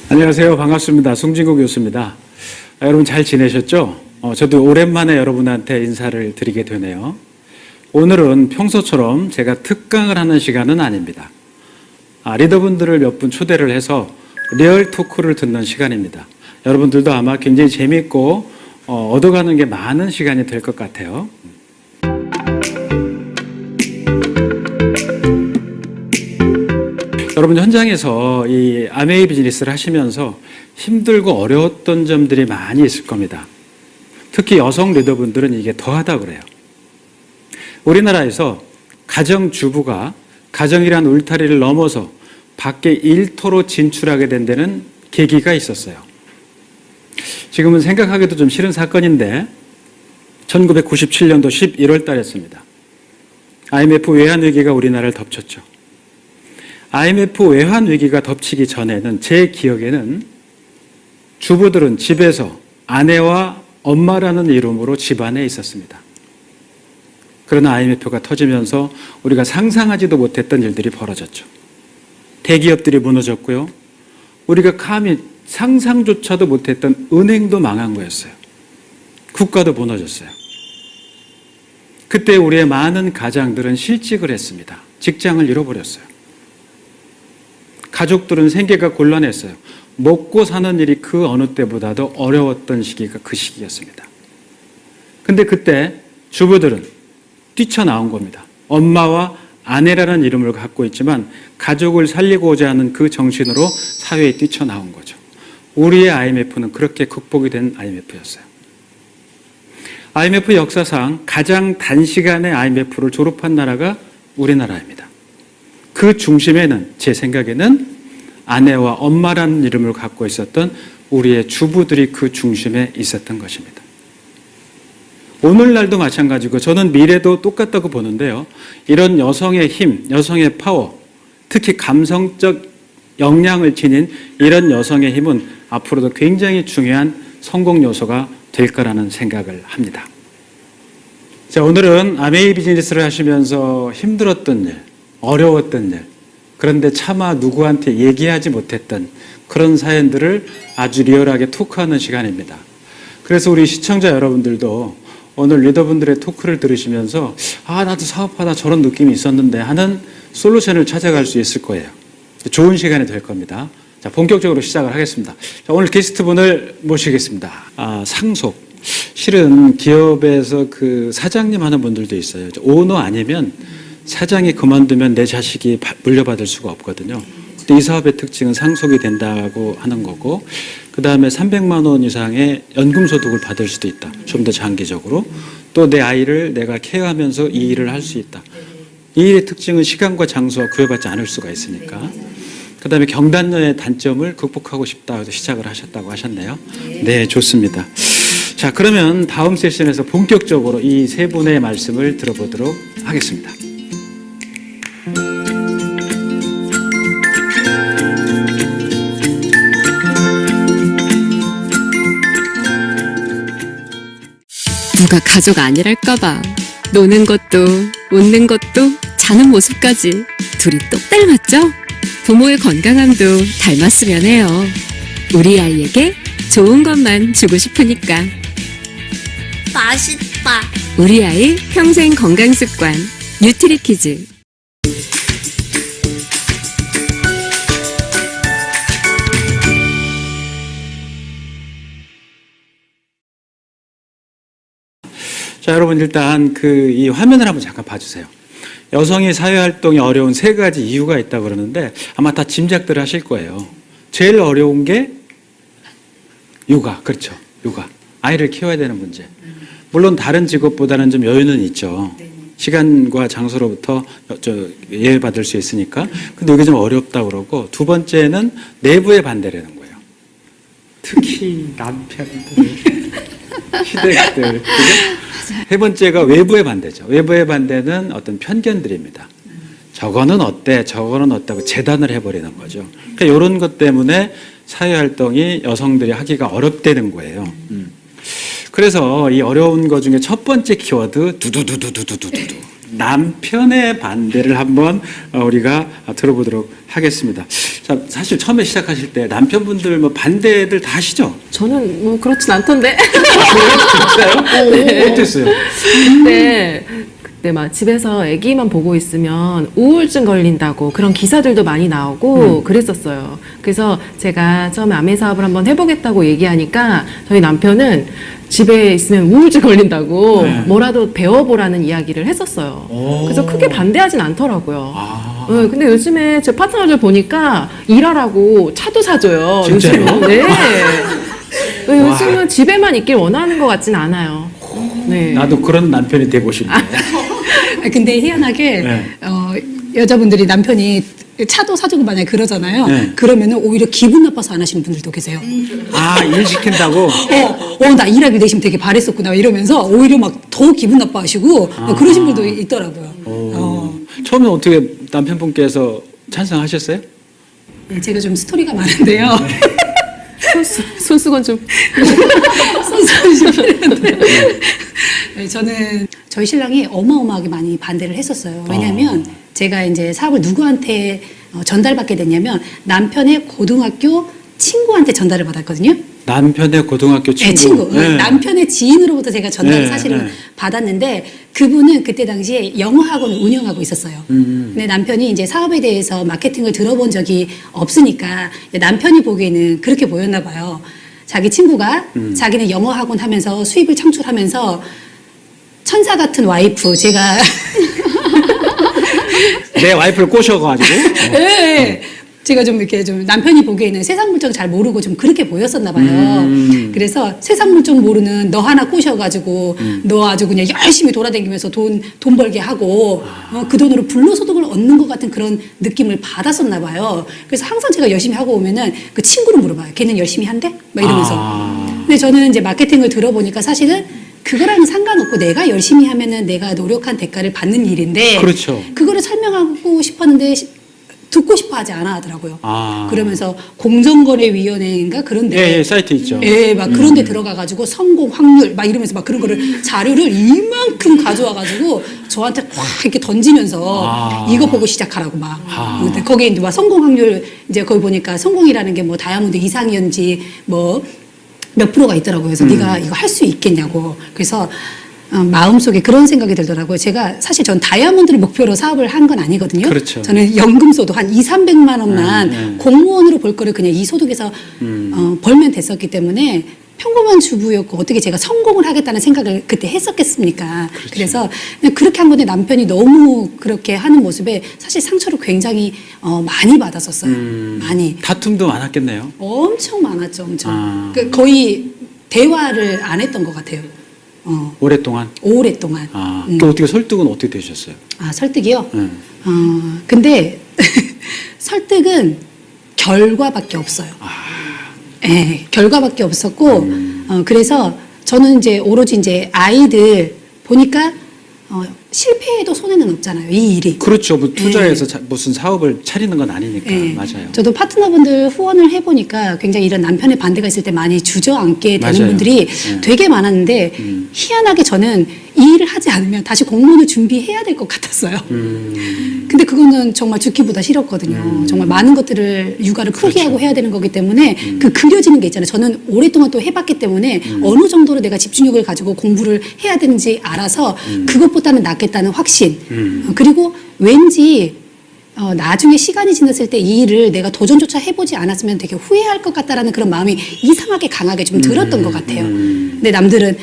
안녕하세요. 반갑습니다. 송진국 교수입니다. 여러분 잘 지내셨죠? 저도 오랜만에 여러분한테 인사를 드리게 되네요. 오늘은 평소처럼 제가 특강을 하는 시간은 아닙니다. 리더분들을 몇 분 초대를 해서 리얼 토크를 듣는 시간입니다. 여러분들도 아마 굉장히 재밌고 얻어가는 게 많은 시간이 될 것 같아요. 여러분 현장에서 이 아메이 비즈니스를 하시면서 힘들고 어려웠던 점들이 많이 있을 겁니다. 특히 여성 리더분들은 이게 더하다 그래요. 우리나라에서 가정주부가 가정이란 울타리를 넘어서 밖에 일터로 진출하게 된 데는 계기가 있었어요. 지금은 생각하기도 좀 싫은 사건인데 1997년도 11월 달이었습니다. IMF 외환위기가 우리나라를 덮쳤죠. IMF 외환위기가 덮치기 전에는 제 기억에는 주부들은 집에서 아내와 엄마라는 이름으로 집안에 있었습니다. 그러나 IMF가 터지면서 우리가 상상하지도 못했던 일들이 벌어졌죠. 대기업들이 무너졌고요. 우리가 감히 상상조차도 못했던 은행도 망한 거였어요. 국가도 무너졌어요. 그때 우리의 많은 가장들은 실직을 했습니다. 직장을 잃어버렸어요. 가족들은 생계가 곤란했어요. 먹고 사는 일이 그 어느 때보다도 어려웠던 시기가 그 시기였습니다. 근데 그때 주부들은 뛰쳐나온 겁니다. 엄마와 아내라는 이름을 갖고 있지만 가족을 살리고자 하는 그 정신으로 사회에 뛰쳐나온 거죠. 우리의 IMF는 그렇게 극복이 된 IMF였어요. IMF 역사상 가장 단시간에 IMF를 졸업한 나라가 우리나라입니다. 그 중심에는 제 생각에는 아내와 엄마라는 이름을 갖고 있었던 우리의 주부들이 그 중심에 있었던 것입니다. 오늘날도 마찬가지고 저는 미래도 똑같다고 보는데요. 이런 여성의 힘, 여성의 파워, 특히 감성적 역량을 지닌 이런 여성의 힘은 앞으로도 굉장히 중요한 성공 요소가 될 거라는 생각을 합니다. 자, 오늘은 아메이 비즈니스를 하시면서 힘들었던 일, 어려웠던 일, 그런데 차마 누구한테 얘기하지 못했던 그런 사연들을 아주 리얼하게 토크하는 시간입니다. 그래서 우리 시청자 여러분들도 오늘 리더분들의 토크를 들으시면서 나도 사업하다 저런 느낌이 있었는데 하는 솔루션을 찾아갈 수 있을 거예요. 좋은 시간이 될 겁니다. 자, 본격적으로 시작을 하겠습니다. 자, 오늘 게스트분을 모시겠습니다. 상속. 실은 기업에서 그 사장님 하는 분들도 있어요. 오너 아니면 사장이 그만두면 내 자식이 물려받을 수가 없거든요. 근데 이 사업의 특징은 상속이 된다고 하는 거고, 그 다음에 300만 원 이상의 연금소득을 받을 수도 있다. 좀 더 장기적으로. 또 내 아이를 내가 케어하면서 이 일을 할 수 있다. 이 일의 특징은 시간과 장소와 구애받지 않을 수가 있으니까. 그 다음에 경단녀의 단점을 극복하고 싶다 해서 시작을 하셨다고 하셨네요. 네, 좋습니다. 자, 그러면 다음 세션에서 본격적으로 이 세 분의 말씀을 들어보도록 하겠습니다. 누가 가족 아니랄까봐 노는 것도 웃는 것도 자는 모습까지 둘이 똑 닮았죠? 부모의 건강함도 닮았으면 해요. 우리 아이에게 좋은 것만 주고 싶으니까. 맛있다. 우리 아이 평생 건강 습관 뉴트리키즈. 자, 여러분 일단 이 화면을 한번 잠깐 봐주세요. 여성이 사회활동이 어려운 세 가지 이유가 있다고 그러는데 아마 다 짐작들 하실 거예요. 제일 어려운 게 육아, 그렇죠. 육아. 아이를 키워야 되는 문제. 물론 다른 직업보다는 좀 여유는 있죠. 시간과 장소로부터 예외받을 수 있으니까. 근데 이게 좀 어렵다고 그러고, 두 번째는 내부의 반대라는 거예요. 특히 남편들, 시댁들. 세 번째가 외부의 반대죠. 외부의 반대는 어떤 편견들입니다. 저거는 어때? 저거는 어때고 재단을 해버리는 거죠. 그러니까 이런 것 때문에 사회활동이 여성들이 하기가 어렵다는 거예요. 그래서 이 어려운 것 중에 첫 번째 키워드 두두두두두두두두 남편의 반대를 한번 우리가 들어보도록 하겠습니다. 자, 사실 처음에 시작하실 때 남편분들 뭐 반대들 다 하시죠? 저는 뭐 그렇진 않던데. 진짜요? 네. 어땠어요? 그때 막 집에서 아기만 보고 있으면 우울증 걸린다고 그런 기사들도 많이 나오고 그랬었어요. 그래서 제가 처음에 아메 사업을 한번 해보겠다고 얘기하니까 저희 남편은 집에 있으면 우울증 걸린다고 네. 뭐라도 배워보라는 이야기를 했었어요. 오. 그래서 크게 반대하진 않더라고요. 아. 네, 근데 요즘에 제 파트너들 보니까 일하라고 차도 사줘요. 진짜요? 요즘은. 네. 네, 요즘은 집에만 있길 원하는 것 같진 않아요. 네. 나도 그런 남편이 되고 싶네. 근데 희한하게 네. 여자분들이 남편이 차도 사주고 만약에 그러잖아요. 네. 그러면은 오히려 기분 나빠서 안 하시는 분들도 계세요. 아, 일 시킨다고? 나 일하기 내심 되게 바랬었구나 이러면서 오히려 막 더 기분 나빠하시고 그러신 분도 있더라고요. 처음에 어떻게 남편분께서 찬성하셨어요? 네, 제가 좀 스토리가 많은데요. 손수건 좀. 선수는 좀 필요한데. 네, 저는 저희 신랑이 어마어마하게 많이 반대를 했었어요. 왜냐하면 제가 이제 사업을 누구한테 전달받게 됐냐면 남편의 고등학교 친구한테 전달을 받았거든요. 남편의 고등학교 친구. 네, 친구. 네. 남편의 지인으로부터 제가 전달을 네, 사실은 네. 받았는데 그분은 그때 당시에 영어 학원을 운영하고 있었어요. 근데 남편이 이제 사업에 대해서 마케팅을 들어본 적이 없으니까 남편이 보기에는 그렇게 보였나 봐요. 자기 친구가 자기는 영어 학원 하면서 수입을 창출하면서 천사 같은 와이프 제가 내 와이프를 꼬셔가지고. 예. 제가 좀 이렇게 좀 남편이 보기에는 세상 물정 잘 모르고 좀 그렇게 보였었나 봐요. 그래서 세상 물정 모르는 너 하나 꼬셔가지고 너 아주 그냥 열심히 돌아다니면서 돈 벌게 하고 그 돈으로 불로소득을 얻는 것 같은 그런 느낌을 받았었나 봐요. 그래서 항상 제가 열심히 하고 오면은 그 친구를 물어봐요. 걔는 열심히 한대? 막 이러면서. 근데 저는 이제 마케팅을 들어보니까 사실은 그거랑은 상관없고 내가 열심히 하면은 내가 노력한 대가를 받는 일인데 그렇죠. 그거를 설명하고 싶었는데 듣고 싶어 하지 않아 하더라고요. 아. 그러면서 공정거래위원회인가 그런데 예, 사이트 있죠. 예, 막 그런 데 들어가가지고 성공 확률 막 이러면서 막 그런 거를 자료를 이만큼 가져와가지고 저한테 확 이렇게 던지면서 이거 보고 시작하라고 막. 근데 거기에 이제 막 성공 확률 이제 거기 보니까 성공이라는 게 뭐 다이아몬드 이상이었는지 뭐 몇 프로가 있더라고요. 그래서 네가 이거 할 수 있겠냐고. 그래서 마음속에 그런 생각이 들더라고요. 제가 사실 전 다이아몬드를 목표로 사업을 한 건 아니거든요. 그렇죠. 저는 연금소득 한 2, 300만 원만 공무원으로 벌 거를 그냥 이 소득에서 벌면 됐었기 때문에 평범한 주부였고 어떻게 제가 성공을 하겠다는 생각을 그때 했었겠습니까? 그렇죠. 그래서 그냥 그렇게 한 건데 남편이 너무 그렇게 하는 모습에 사실 상처를 굉장히 많이 받았었어요. 많이. 다툼도 많았겠네요. 엄청 많았죠. 엄청. 아. 거의 대화를 안 했던 것 같아요. 오랫동안. 오랫동안. 또 어떻게 설득은 어떻게 되셨어요? 설득이요? 네. 근데 설득은 결과밖에 없어요. 예, 결과밖에 없었고, 그래서 저는 이제 오로지 이제 아이들 보니까 실패해도 손해는 없잖아요. 이 일이. 그렇죠. 뭐 투자해서 무슨 사업을 차리는 건 아니니까. 예. 맞아요. 저도 파트너분들 후원을 해보니까 굉장히 이런 남편의 반대가 있을 때 많이 주저앉게 되는 맞아요. 분들이 예. 되게 많았는데 희한하게 저는 이 일을 하지 않으면 다시 공무원을 준비해야 될 것 같았어요. 근데 그거는 정말 죽기보다 싫었거든요. 정말 많은 것들을 육아를 포기하고 그렇죠. 해야 되는 거기 때문에 그 그려지는 게 있잖아요. 저는 오랫동안 또 해봤기 때문에 어느 정도로 내가 집중력을 가지고 공부를 해야 되는지 알아서 그것보다는 낫겠다는 확신. 그리고 왠지 나중에 시간이 지났을 때 이 일을 내가 도전조차 해보지 않았으면 되게 후회할 것 같다라는 그런 마음이 이상하게 강하게 좀 들었던 것 같아요. 근데 남들은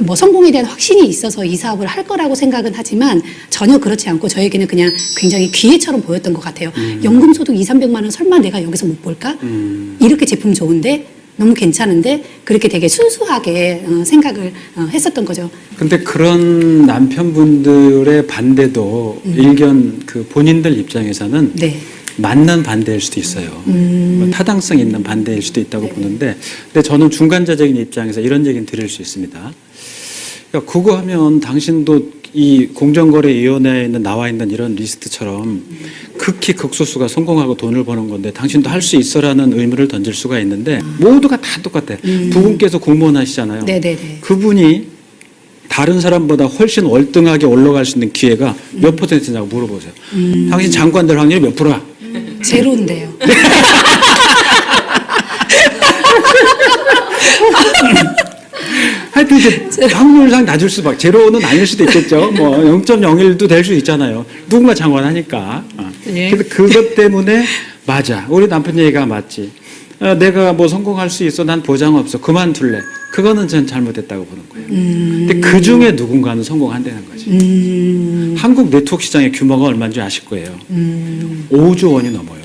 뭐 성공에 대한 확신이 있어서 이 사업을 할 거라고 생각은 하지만 전혀 그렇지 않고 저에게는 그냥 굉장히 기회처럼 보였던 것 같아요. 연금소득 2, 300만 원 설마 내가 여기서 못 볼까? 이렇게 제품 좋은데 너무 괜찮은데 그렇게 되게 순수하게 생각을 했었던 거죠. 근데 그런 남편분들의 반대도 일견 그 본인들 입장에서는 네. 맞는 반대일 수도 있어요. 뭐 타당성 있는 반대일 수도 있다고 보는데, 근데 저는 중간자적인 입장에서 이런 얘기는 드릴 수 있습니다. 그러니까 그거 하면 당신도 이 공정거래위원회에 나와 있는 이런 리스트처럼 극히 극소수가 성공하고 돈을 버는 건데 당신도 할 수 있어라는 의문을 던질 수가 있는데 모두가 다 똑같아요. 부군께서 공무원 하시잖아요. 네네네. 그분이 다른 사람보다 훨씬 월등하게 올라갈 수 있는 기회가 몇 퍼센트냐고 물어보세요. 당신 장관 될 확률이 몇 프로야? 제로인데요. 하여튼 이제 확률상 낮을 수밖에 제로는 아닐 수도 있겠죠. 뭐 0.01도 될 수 있잖아요. 누군가 장관하니까. 예. 그래서 그것 때문에 맞아. 우리 남편 얘기가 맞지. 내가 뭐 성공할 수 있어. 난 보장 없어. 그만둘래. 그거는 전 잘못했다고 보는 거예요. 근데 그 중에 누군가는 성공한다는 거지. 한국 네트워크 시장의 규모가 얼마인지 아실 거예요. 5조 원이 넘어요.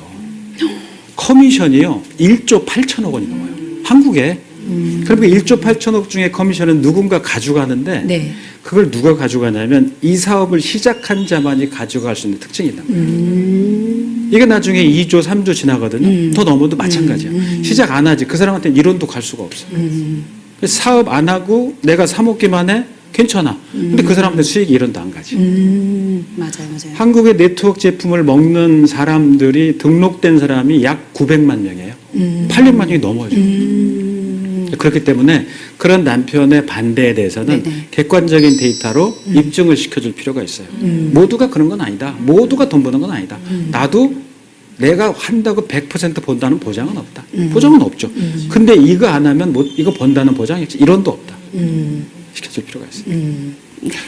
커미션이요. 1조 8천억 원이 넘어요. 한국에. 그리고 1조 8천억 중에 커미션은 누군가 가져가는데 네. 그걸 누가 가져가냐면 이 사업을 시작한 자만이 가져갈 수 있는 특징이 있다. 이게 나중에 2조, 3조 지나거든요. 더 넘어도 마찬가지야. 시작 안 하지. 그 사람한테는 1원도 갈 수가 없어. 그래서 사업 안 하고 내가 사 먹기만 해? 괜찮아. 근데 그 사람한테 수익이 1원도 안 가지. 맞아요, 맞아요. 한국의 네트워크 제품을 먹는 사람들이 등록된 사람이 약 900만 명이에요. 800만 명이 넘어죠. 그렇기 때문에 그런 남편의 반대에 대해서는 네네. 객관적인 데이터로 입증을 시켜줄 필요가 있어요. 모두가 그런 건 아니다. 모두가 돈 버는 건 아니다. 나도 내가 한다고 100% 본다는 보장은 없다. 보장은 없죠. 근데 이거 안 하면 이거 번다는 보장이 있지. 이론도 없다. 시켜줄 필요가 있어요.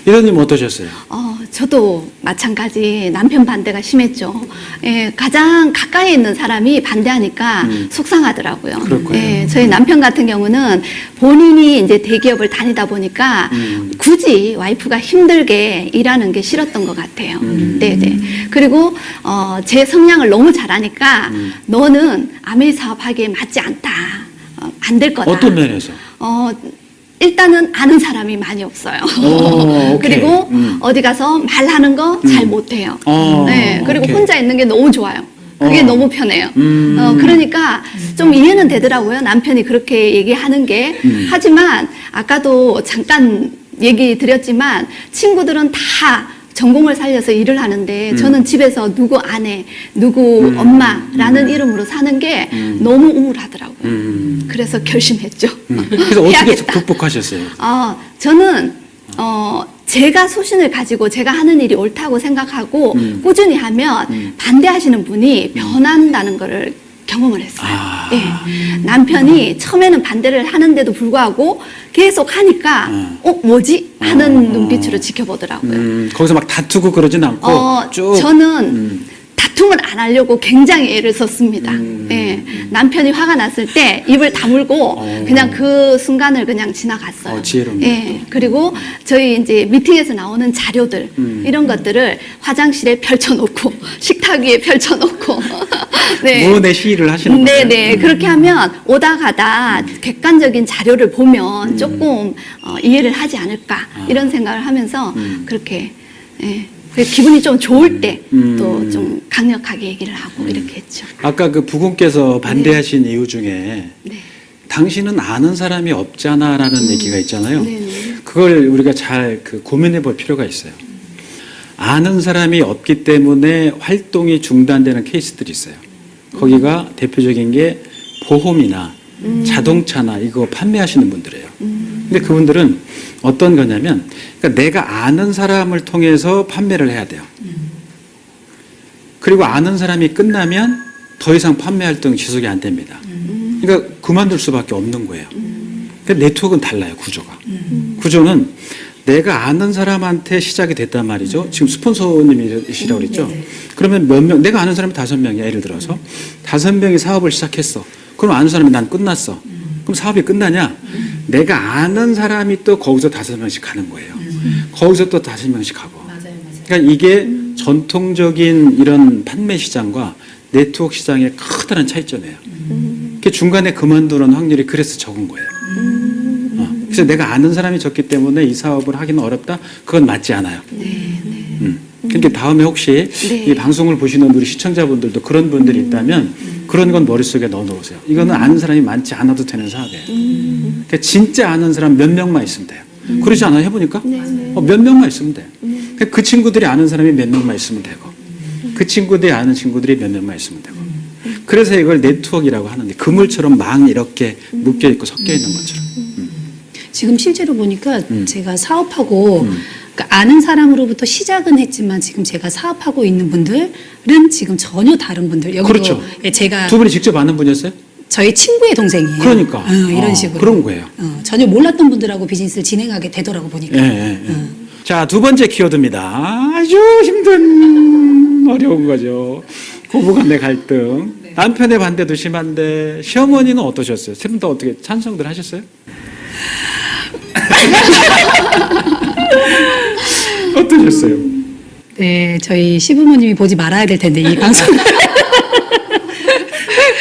이런님 어떠셨어요? 저도 마찬가지 남편 반대가 심했죠. 예, 가장 가까이 있는 사람이 반대하니까 속상하더라고요. 그럴 거예요. 예, 저희 남편 같은 경우는 본인이 이제 대기업을 다니다 보니까 굳이 와이프가 힘들게 일하는 게 싫었던 것 같아요. 네네. 그리고 제 성향을 너무 잘 아니까 너는 아메이 사업하기에 맞지 않다. 안 될 거다. 어떤 면에서? 일단은 아는 사람이 많이 없어요. 오케이. 그리고 어디 가서 말하는 거 잘 못해요. 네, 그리고 오케이. 혼자 있는 게 너무 좋아요. 그게 너무 편해요. 그러니까 좀 이해는 되더라고요. 남편이 그렇게 얘기하는 게. 하지만 아까도 잠깐 얘기 드렸지만 친구들은 다 전공을 살려서 일을 하는데 저는 집에서 누구 아내, 누구 엄마라는 이름으로 사는 게 너무 우울하더라고요. 그래서 결심했죠. 그래서 어떻게 해야겠다. 극복하셨어요? 저는 제가 소신을 가지고 제가 하는 일이 옳다고 생각하고 꾸준히 하면 반대하시는 분이 변한다는 거를 경험을 했어요. 예. 남편이 처음에는 반대를 하는데도 불구하고 계속 하니까 뭐지? 하는 눈빛으로 지켜보더라고요. 거기서 막 다투고 그러진 않고 쭉 저는 다툼을 안 하려고 굉장히 애를 썼습니다. 예. 남편이 화가 났을 때 입을 다물고 그냥 그 순간을 그냥 지나갔어요. 지혜롭네. 예. 그리고 저희 이제 미팅에서 나오는 자료들 이런 것들을 화장실에 펼쳐놓고 식탁 위에 펼쳐놓고 네. 무언의 시위를 하시는 거예요? 네네. 그렇게 하면 오다 가다 객관적인 자료를 보면 조금 이해를 하지 않을까 이런 생각을 하면서 그렇게 예. 그래서 기분이 좀 좋을 때 또 좀 강력하게 얘기를 하고 이렇게 했죠. 아까 그 부군께서 반대하신 이유 중에 네. 당신은 아는 사람이 없잖아라는 얘기가 있잖아요. 네네. 그걸 우리가 잘 고민해 볼 필요가 있어요. 아는 사람이 없기 때문에 활동이 중단되는 케이스들이 있어요. 거기가 대표적인 게 보험이나 자동차나 이거 판매하시는 분들이에요. 근데 그분들은 어떤 거냐면 그러니까 내가 아는 사람을 통해서 판매를 해야 돼요. 그리고 아는 사람이 끝나면 더 이상 판매 활동이 지속이 안 됩니다. 그러니까 그만둘 수밖에 없는 거예요. 그러니까 네트워크는 달라요, 구조가. 구조는 내가 아는 사람한테 시작이 됐단 말이죠. 지금 스폰서님이시라고 그랬죠. 그러면 몇 명, 내가 아는 사람이 5명이야, 예를 들어서. 5명이 사업을 시작했어. 그럼 아는 사람이 난 끝났어. 그럼 사업이 끝나냐? 내가 아는 사람이 또 거기서 5명씩 가는 거예요. 거기서 또 5명씩 가고. 그러니까 이게 전통적인 이런 판매 시장과 네트워크 시장의 커다란 차이점이에요. 그 중간에 그만두는 확률이 그래서 적은 거예요. 그래서 내가 아는 사람이 적기 때문에 이 사업을 하기는 어렵다? 그건 맞지 않아요. 그러니까 다음에 혹시 네. 이 방송을 보시는 우리 시청자분들도 그런 분들이 있다면 그런 건 머릿속에 넣어놓으세요. 이거는 아는 사람이 많지 않아도 되는 사업이에요. 그러니까 진짜 아는 사람 몇 명만 있으면 돼요. 그러지 않아요? 해보니까? 몇 명만 있으면 돼요. 그 친구들이 아는 사람이 몇 명만 있으면 되고 그 친구들이 아는 친구들이 몇 명만 있으면 되고 그래서 이걸 네트워크라고 하는데 그물처럼 막 이렇게 묶여 있고 섞여 있는 것처럼. 지금 실제로 보니까 제가 사업하고 그러니까 아는 사람으로부터 시작은 했지만 지금 제가 사업하고 있는 분들은 지금 전혀 다른 분들. 여기도 그렇죠. 예, 제가 두 분이 직접 아는 분이었어요? 저희 친구의 동생이에요. 그러니까. 이런 식으로. 그런 거예요. 전혀 몰랐던 분들하고 비즈니스를 진행하게 되더라고 보니까. 예, 예, 예. 자, 두 번째 키워드입니다. 아주 힘든 어려운 거죠. 고부 간의 갈등. 남편의 반대도 심한데 시어머니는 어떠셨어요? 세 분 다 어떻게 찬성들 하셨어요? 어떠셨어요? 네, 저희 시부모님이 보지 말아야 될 텐데 이 방송.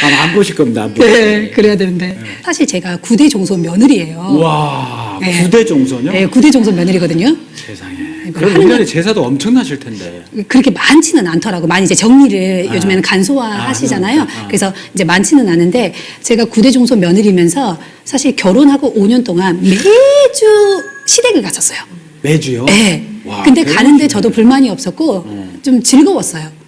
아마 안 보실 겁니다. 안 보실 네, 거예요. 그래야 되는데 사실 제가 9대 종손 며느리예요. 와, 네. 9대 종소녀? 네, 9대 종손 며느리거든요. 세상에. 뭐 그럼 하는 1년에 제사도 엄청나실 텐데. 그렇게 많지는 않더라고. 많이 이제 정리를 요즘에는 간소화 하시잖아요. 그러니까. 그래서 이제 많지는 않은데 제가 9대 종손 며느리면서 사실 결혼하고 5년 동안 매주 시댁을 갔었어요. 매주요? 네. 와, 근데 매주? 가는데 저도 불만이 없었고 좀 즐거웠어요.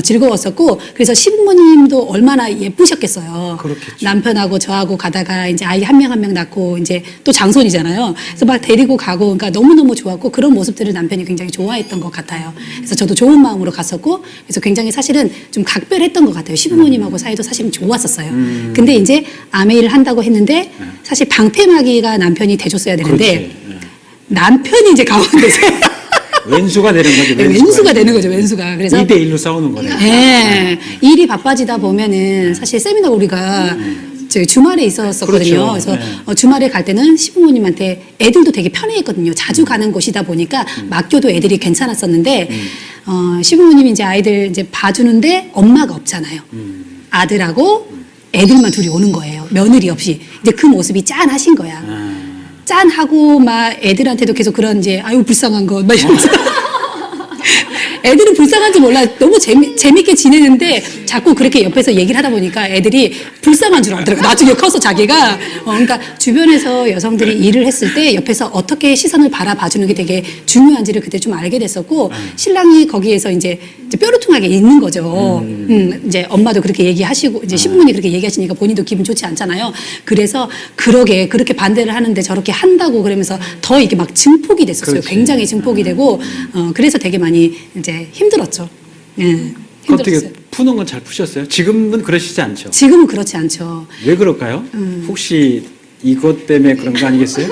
즐거웠었고 그래서 시부모님도 얼마나 예쁘셨겠어요. 그렇겠죠. 남편하고 저하고 가다가 이제 아이 한 명 한 명 낳고 이제 또 장손이잖아요. 그래서 막 데리고 가고 그러니까 너무너무 좋았고 그런 모습들을 남편이 굉장히 좋아했던 것 같아요. 그래서 저도 좋은 마음으로 갔었고 그래서 굉장히 사실은 좀 각별했던 것 같아요. 시부모님하고 사이도 사실은 좋았었어요. 근데 이제 아메이를 한다고 했는데 사실 방패막이가 남편이 돼줬어야 되는데 그렇지. 예. 남편이 이제 가운데서 왼수가 되는 거죠. 왼수가 되는 거죠. 왼수가. 그래서 2대 1로 싸우는 거네요. 예, 일이 바빠지다 보면은 사실 세미나 우리가 저희 주말에 있었었거든요. 그렇죠. 그래서 네. 주말에 갈 때는 시부모님한테 애들도 되게 편해했거든요. 자주 가는 곳이다 보니까 맡겨도 애들이 괜찮았었는데 시부모님이 이제 아이들 이제 봐주는데 엄마가 없잖아요. 아들하고 애들만 둘이 오는 거예요. 며느리 없이. 이제 그 모습이 짠하신 거야. 짠하고 막 애들한테도 계속 그런 이제 아유 불쌍한 것 막 이러면서 애들은 불쌍한지 몰라 너무 재밌게 지내는데 자꾸 그렇게 옆에서 얘기를 하다 보니까 애들이 불쌍한 줄 알더라고. 나중에 커서 자기가 그러니까 주변에서 여성들이 일을 했을 때 옆에서 어떻게 시선을 바라봐주는 게 되게 중요한지를 그때 좀 알게 됐었고 신랑이 거기에서 이제 뾰루퉁하게 있는 거죠. 이제 엄마도 그렇게 얘기하시고 이제 시부모님 그렇게 얘기하시니까 본인도 기분 좋지 않잖아요. 그래서 그렇게 반대를 하는데 저렇게 한다고 그러면서 더 이게 막 증폭이 됐었어요. 그렇지. 굉장히 증폭이 되고 그래서 되게 많이 이제 힘들었죠. 예, 어떻게 힘들었어요. 푸는 건 잘 푸셨어요? 지금은 그러시지 않죠? 지금은 그렇지 않죠. 왜 그럴까요? 혹시 이것 때문에 그런 거 아니겠어요?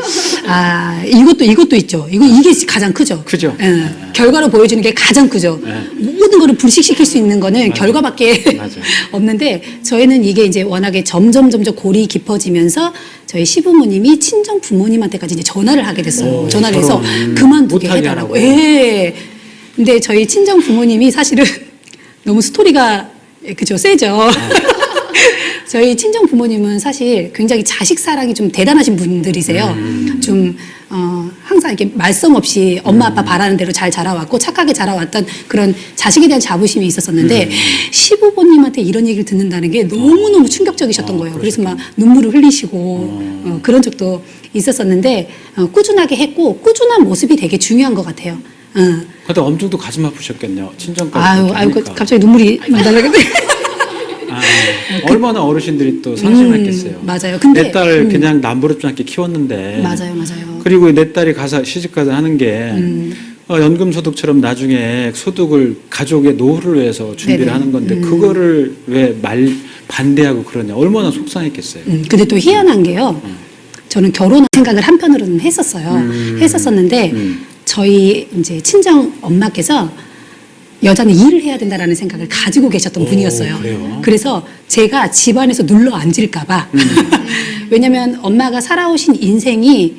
아, 이것도 있죠. 이게 가장 크죠. 크죠. 예, 결과로 보여주는 게 가장 크죠. 네. 모든 거를 불식시킬 수 있는 거는 결과밖에 맞아요. 없는데 저희는 이게 이제 워낙에 점점 골이 깊어지면서 저희 시부모님이 친정 부모님한테까지 이제 전화를 하게 됐어요. 오, 전화를 해서 저런, 그만두게 못하게 해달라고. 하라고. 예. 근데 저희 친정 부모님이 사실은 너무 스토리가 그죠 세죠. 저희 친정 부모님은 사실 굉장히 자식 사랑이 좀 대단하신 분들이세요. 좀 항상 이렇게 말썽 없이 엄마 아빠 바라는 대로 잘 자라왔고 착하게 자라왔던 그런 자식에 대한 자부심이 있었었는데 시부모님한테 이런 얘기를 듣는다는 게 너무너무 충격적이셨던 거예요. 그래서 막 눈물을 흘리시고 그런 적도 있었었는데 꾸준하게 했고 꾸준한 모습이 되게 중요한 것 같아요. 근데 엄청 또 가슴 아프셨겠네요. 친정까지. 아유, 그렇게 아유, 하니까. 갑자기 눈물이 난다는데. 아, 얼마나 어르신들이 또 상심했겠어요. 맞아요. 근데, 내 딸 그냥 남부럽지 않게 키웠는데. 맞아요. 그리고 내 딸이 가서 시집가서 하는 게 연금소득처럼 나중에 소득을 가족의 노후를 위해서 준비를 네네. 하는 건데 그거를 왜 반대하고 그러냐. 얼마나 속상했겠어요. 근데 또 희한한 게요. 저는 결혼 생각을 한편으로는 했었어요. 했었었는데 저희 이제 친정 엄마께서 여자는 일을 해야 된다라는 생각을 가지고 계셨던 분이었어요. 그래요? 그래서 제가 집안에서 눌러 앉을까봐. 왜냐면 엄마가 살아오신 인생이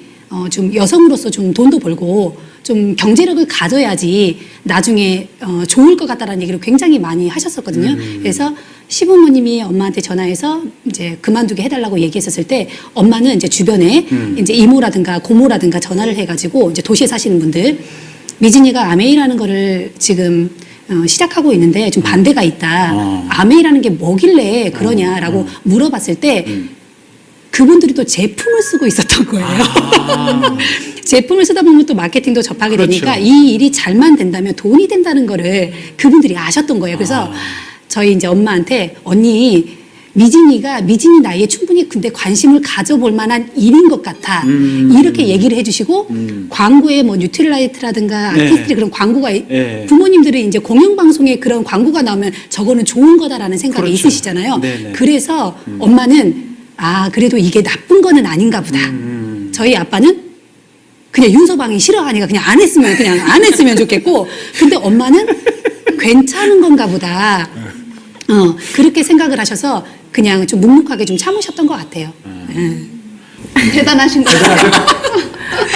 좀 여성으로서 좀 돈도 벌고 좀 경제력을 가져야지 나중에 좋을 것 같다라는 얘기를 굉장히 많이 하셨었거든요. 그래서 시부모님이 엄마한테 전화해서 이제 그만두게 해달라고 얘기했었을 때 엄마는 이제 주변에 이제 이모라든가 고모라든가 전화를 해가지고 이제 도시에 사시는 분들 미진이가 아메이라는 거를 지금 시작하고 있는데 좀 반대가 있다. 아메이라는 게 뭐길래 그러냐라고 물어봤을 때 그분들이 또 제품을 쓰고 있었던 거예요. 제품을 쓰다 보면 또 마케팅도 접하게 그렇죠. 되니까 이 일이 잘만 된다면 돈이 된다는 거를 그분들이 아셨던 거예요. 그래서 저희 이제 엄마한테 언니 미진이 나이에 충분히 근데 관심을 가져볼 만한 일인 것 같아. 이렇게 얘기를 해주시고 광고에 뭐 뉴트리라이트라든가 네. 아티스트리 그런 광고가 네. 부모님들이 이제 공영방송에 그런 광고가 나오면 저거는 좋은 거다라는 생각이 그렇죠. 있으시잖아요. 네네. 그래서 엄마는 아 그래도 이게 나쁜 거는 아닌가 보다. 저희 아빠는 그냥 윤서방이 싫어하니까 그냥 안 했으면 좋겠고 근데 엄마는 괜찮은 건가 보다. 그렇게 생각을 하셔서 그냥 좀 묵묵하게 좀 참으셨던 것 같아요. 대단하신 거예요.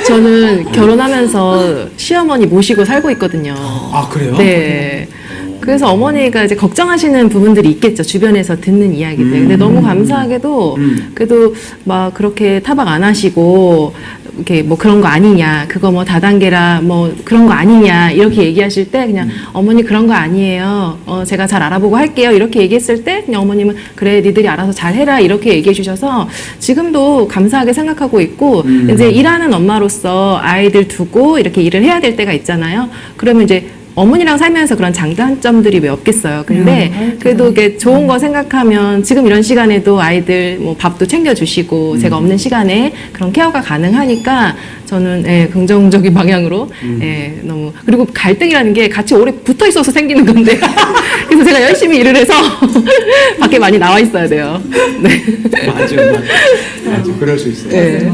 저는 결혼하면서 시어머니 모시고 살고 있거든요. 아, 그래요? 네. 그래서 어머니가 이제 걱정하시는 부분들이 있겠죠. 주변에서 듣는 이야기들. 근데 너무 감사하게도 그래도 막 그렇게 타박 안 하시고 이렇게 뭐 그런 거 아니냐. 그거 뭐 다단계라 뭐 그런 거 아니냐. 이렇게 얘기하실 때 그냥 어머니 그런 거 아니에요. 제가 잘 알아보고 할게요. 이렇게 얘기했을 때 그냥 어머님은 그래 니들이 알아서 잘 해라. 이렇게 얘기해 주셔서 지금도 감사하게 생각하고 있고 이제 일하는 엄마로서 아이들 두고 이렇게 일을 해야 될 때가 있잖아요. 그러면 이제 어머니랑 살면서 그런 장단점들이 왜 없겠어요. 근데 그래도 이게 좋은 거 생각하면 지금 이런 시간에도 아이들 뭐 밥도 챙겨주시고 제가 없는 시간에 그런 케어가 가능하니까 저는 예, 긍정적인 방향으로 예, 너무 그리고 갈등이라는 게 같이 오래 붙어 있어서 생기는 건데 그래서 제가 열심히 일을 해서 밖에 많이 나와 있어야 돼요. 네. 맞아. 그럴 수 있어요. 네.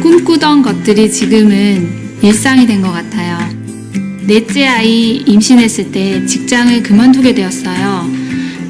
꿈꾸던 것들이 지금은 일상이 된 것 같아요. 넷째 아이 임신했을 때 직장을 그만두게 되었어요.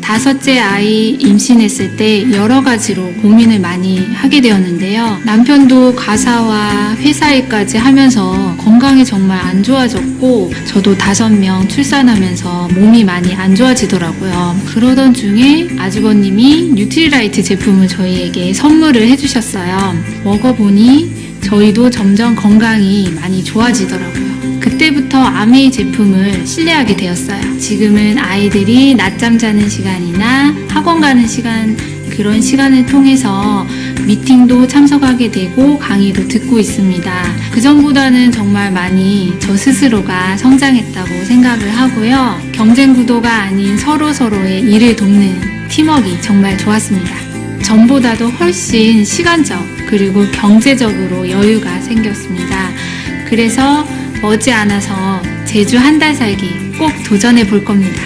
다섯째 아이 임신했을 때 여러 가지로 고민을 많이 하게 되었는데요. 남편도 가사와 회사 일까지 하면서 건강이 정말 안 좋아졌고 저도 5명 출산하면서 몸이 많이 안 좋아지더라고요. 그러던 중에 아주버님이 뉴트리라이트 제품을 저희에게 선물을 해주셨어요. 먹어보니 저희도 점점 건강이 많이 좋아지더라고요. 그때부터 아메이 제품을 신뢰하게 되었어요. 지금은 아이들이 낮잠 자는 시간이나 학원 가는 시간, 그런 시간을 통해서 미팅도 참석하게 되고 강의도 듣고 있습니다. 그전보다는 정말 많이 저 스스로가 성장했다고 생각을 하고요. 경쟁 구도가 아닌 서로서로의 일을 돕는 팀워크가 정말 좋았습니다. 전보다도 훨씬 시간적 그리고 경제적으로 여유가 생겼습니다. 그래서 머지않아서 제주 한 달 살기 꼭 도전해 볼 겁니다.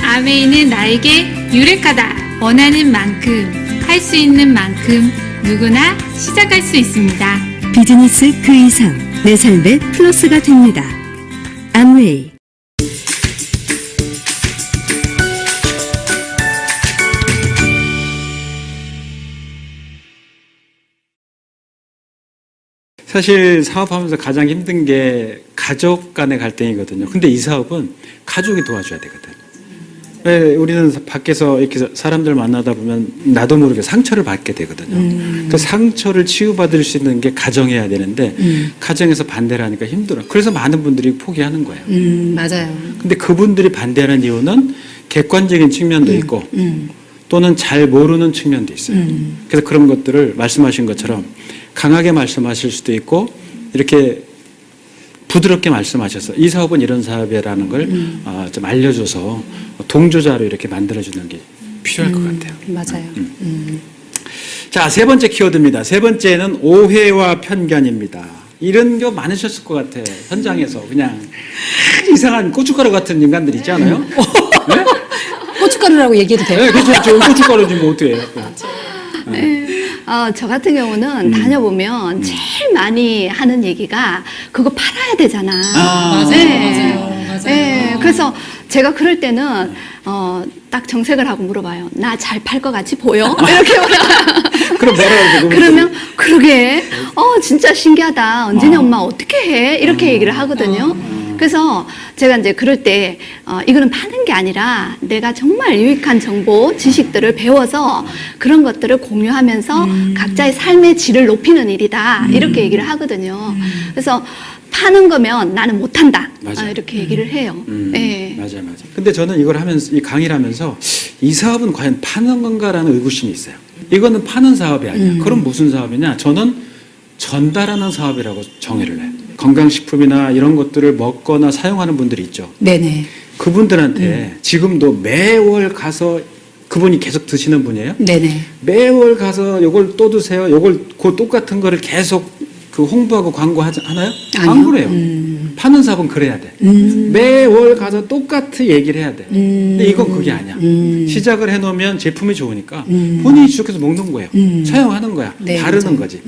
아메이는 나에게 유력하다. 원하는 만큼, 할 수 있는 만큼 누구나 시작할 수 있습니다. 비즈니스 그 이상 내 삶의 플러스가 됩니다. 암웨이. 사실 사업하면서 가장 힘든 게 가족 간의 갈등이거든요. 근데 이 사업은 가족이 도와줘야 되거든. 왜 우리는 밖에서 이렇게 사람들 만나다 보면 나도 모르게 상처를 받게 되거든요. 그 상처를 치유받을 수 있는 게 가정이어야 되는데 가정에서 반대를 하니까 힘들어. 그래서 많은 분들이 포기하는 거예요. 맞아요. 근데 그분들이 반대하는 이유는 객관적인 측면도 있고 또는 잘 모르는 측면도 있어요. 그래서 그런 것들을 말씀하신 것처럼 강하게 말씀하실 수도 있고 이렇게 부드럽게 말씀하셔서 이 사업은 이런 사업이라는 걸 좀 알려줘서 동조자로 이렇게 만들어주는 게 필요할 것 같아요. 맞아요. 자, 세 번째 키워드입니다. 세 번째는 오해와 편견입니다. 이런 거 많으셨을 것 같아요. 현장에서 그냥 이상한 고춧가루 같은 인간들 있지 않아요? 네? 고춧가루라고 얘기해도 돼요? 네, 그렇죠. 저 고춧가루지 뭐 어떻게 해요? 저 같은 경우는 다녀보면 제일 많이 하는 얘기가 그거 팔아야 되잖아. 맞아요. 맞아요. 네, 그래서 제가 그럴 때는 딱 정색을 하고 물어봐요. 나 잘 팔 것 같이 보여? 이렇게 그럼 뭐라고 그러고 그러면 그러게 진짜 신기하다. 언제냐 엄마 어떻게 해? 이렇게 얘기를 하거든요. 그래서 제가 이제 그럴 때 이거는 파는 게 아니라 내가 정말 유익한 정보, 지식들을 배워서 그런 것들을 공유하면서 각자의 삶의 질을 높이는 일이다. 이렇게 얘기를 하거든요. 그래서 파는 거면 나는 못한다. 맞아요. 이렇게 얘기를 해요. 네. 맞아요. 근데 저는 이걸 하면서, 이 강의를 하면서 이 사업은 과연 파는 건가라는 의구심이 있어요. 이거는 파는 사업이 아니야. 그럼 무슨 사업이냐? 저는 전달하는 사업이라고 정의를 해요. 건강식품이나 이런 것들을 먹거나 사용하는 분들이 있죠. 네네. 그분들한테 지금도 매월 가서 그분이 계속 드시는 분이에요. 네네. 매월 가서 요걸 또 드세요. 요걸 그 똑같은 거를 계속 그 홍보하고 광고하나요? 안 아니요. 그래요. 파는 사업은 그래야 돼. 매월 가서 똑같은 얘기를 해야 돼. 근데 이건 그게 아니야. 시작을 해놓으면 제품이 좋으니까 본인이 지속해서 먹는 거예요. 사용하는 거야. 네, 바르는 맞아요. 거지.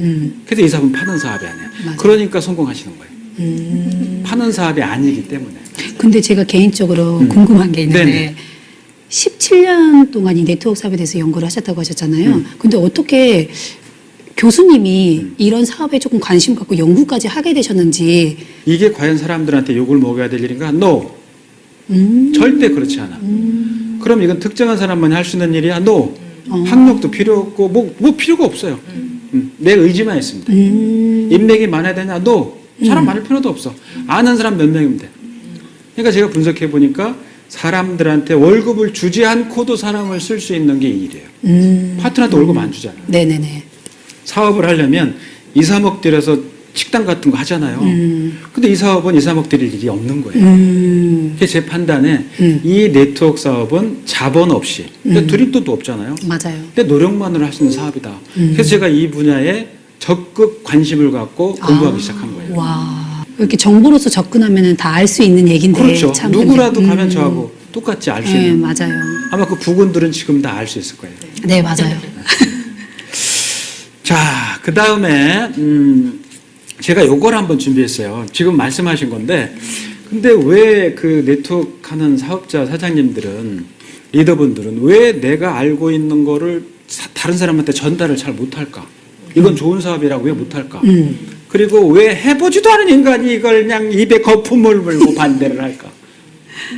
그래서 이 사업은 파는 사업이 아니야. 맞아요. 그러니까 성공하시는 거예요. 파는 사업이 아니기 때문에. 근데 제가 개인적으로 궁금한 게 있는데 네네. 17년 동안 이 네트워크 사업에 대해서 연구를 하셨다고 하셨잖아요. 근데 어떻게 교수님이 이런 사업에 조금 관심 갖고 연구까지 하게 되셨는지. 이게 과연 사람들한테 욕을 먹여야 될 일인가? No. 절대 그렇지 않아. 그럼 이건 특정한 사람만이 할 수 있는 일이야? No. 학력도 필요 없고 뭐 필요가 없어요. 내 의지만 있습니다. 인맥이 많아야 되냐? No. 사람 많을 필요도 없어. 아는 사람 몇 명이면 돼. 그러니까 제가 분석해 보니까 사람들한테 월급을 주지 않고도 사람을 쓸 수 있는 게 이 일이에요. 파트너한테 월급 안 주잖아. 네네네. 사업을 하려면 2, 3억 들여서 식당 같은 거 하잖아요. 근데 이 사업은 2, 3억 들일 일이 없는 거예요. 그래서 제 판단에 이 네트워크 사업은 자본 없이, 근데 드릴 돈도 없잖아요. 맞아요. 근데 노력만으로 할 수 있는 사업이다. 그래서 제가 이 분야에 적극 관심을 갖고 공부하기 시작한 거예요. 와. 이렇게 정보로서 접근하면 다 알 수 있는 얘기인데. 그렇죠. 참 누구라도 근데, 가면 저하고 똑같이 알 수 네, 있는. 맞아요. 아마 그 부군들은 지금 다 알 수 있을 거예요. 네, 맞아요. 자, 그 다음에 제가 요걸 한번 준비했어요. 지금 말씀하신 건데, 근데 왜 그 네트워크 하는 사업자 사장님들은, 리더분들은 왜 내가 알고 있는 거를 다른 사람한테 전달을 잘 못할까? 이건 좋은 사업이라고 왜 못할까? 그리고 왜 해보지도 않은 인간이 이걸 그냥 입에 거품을 물고 반대를 할까?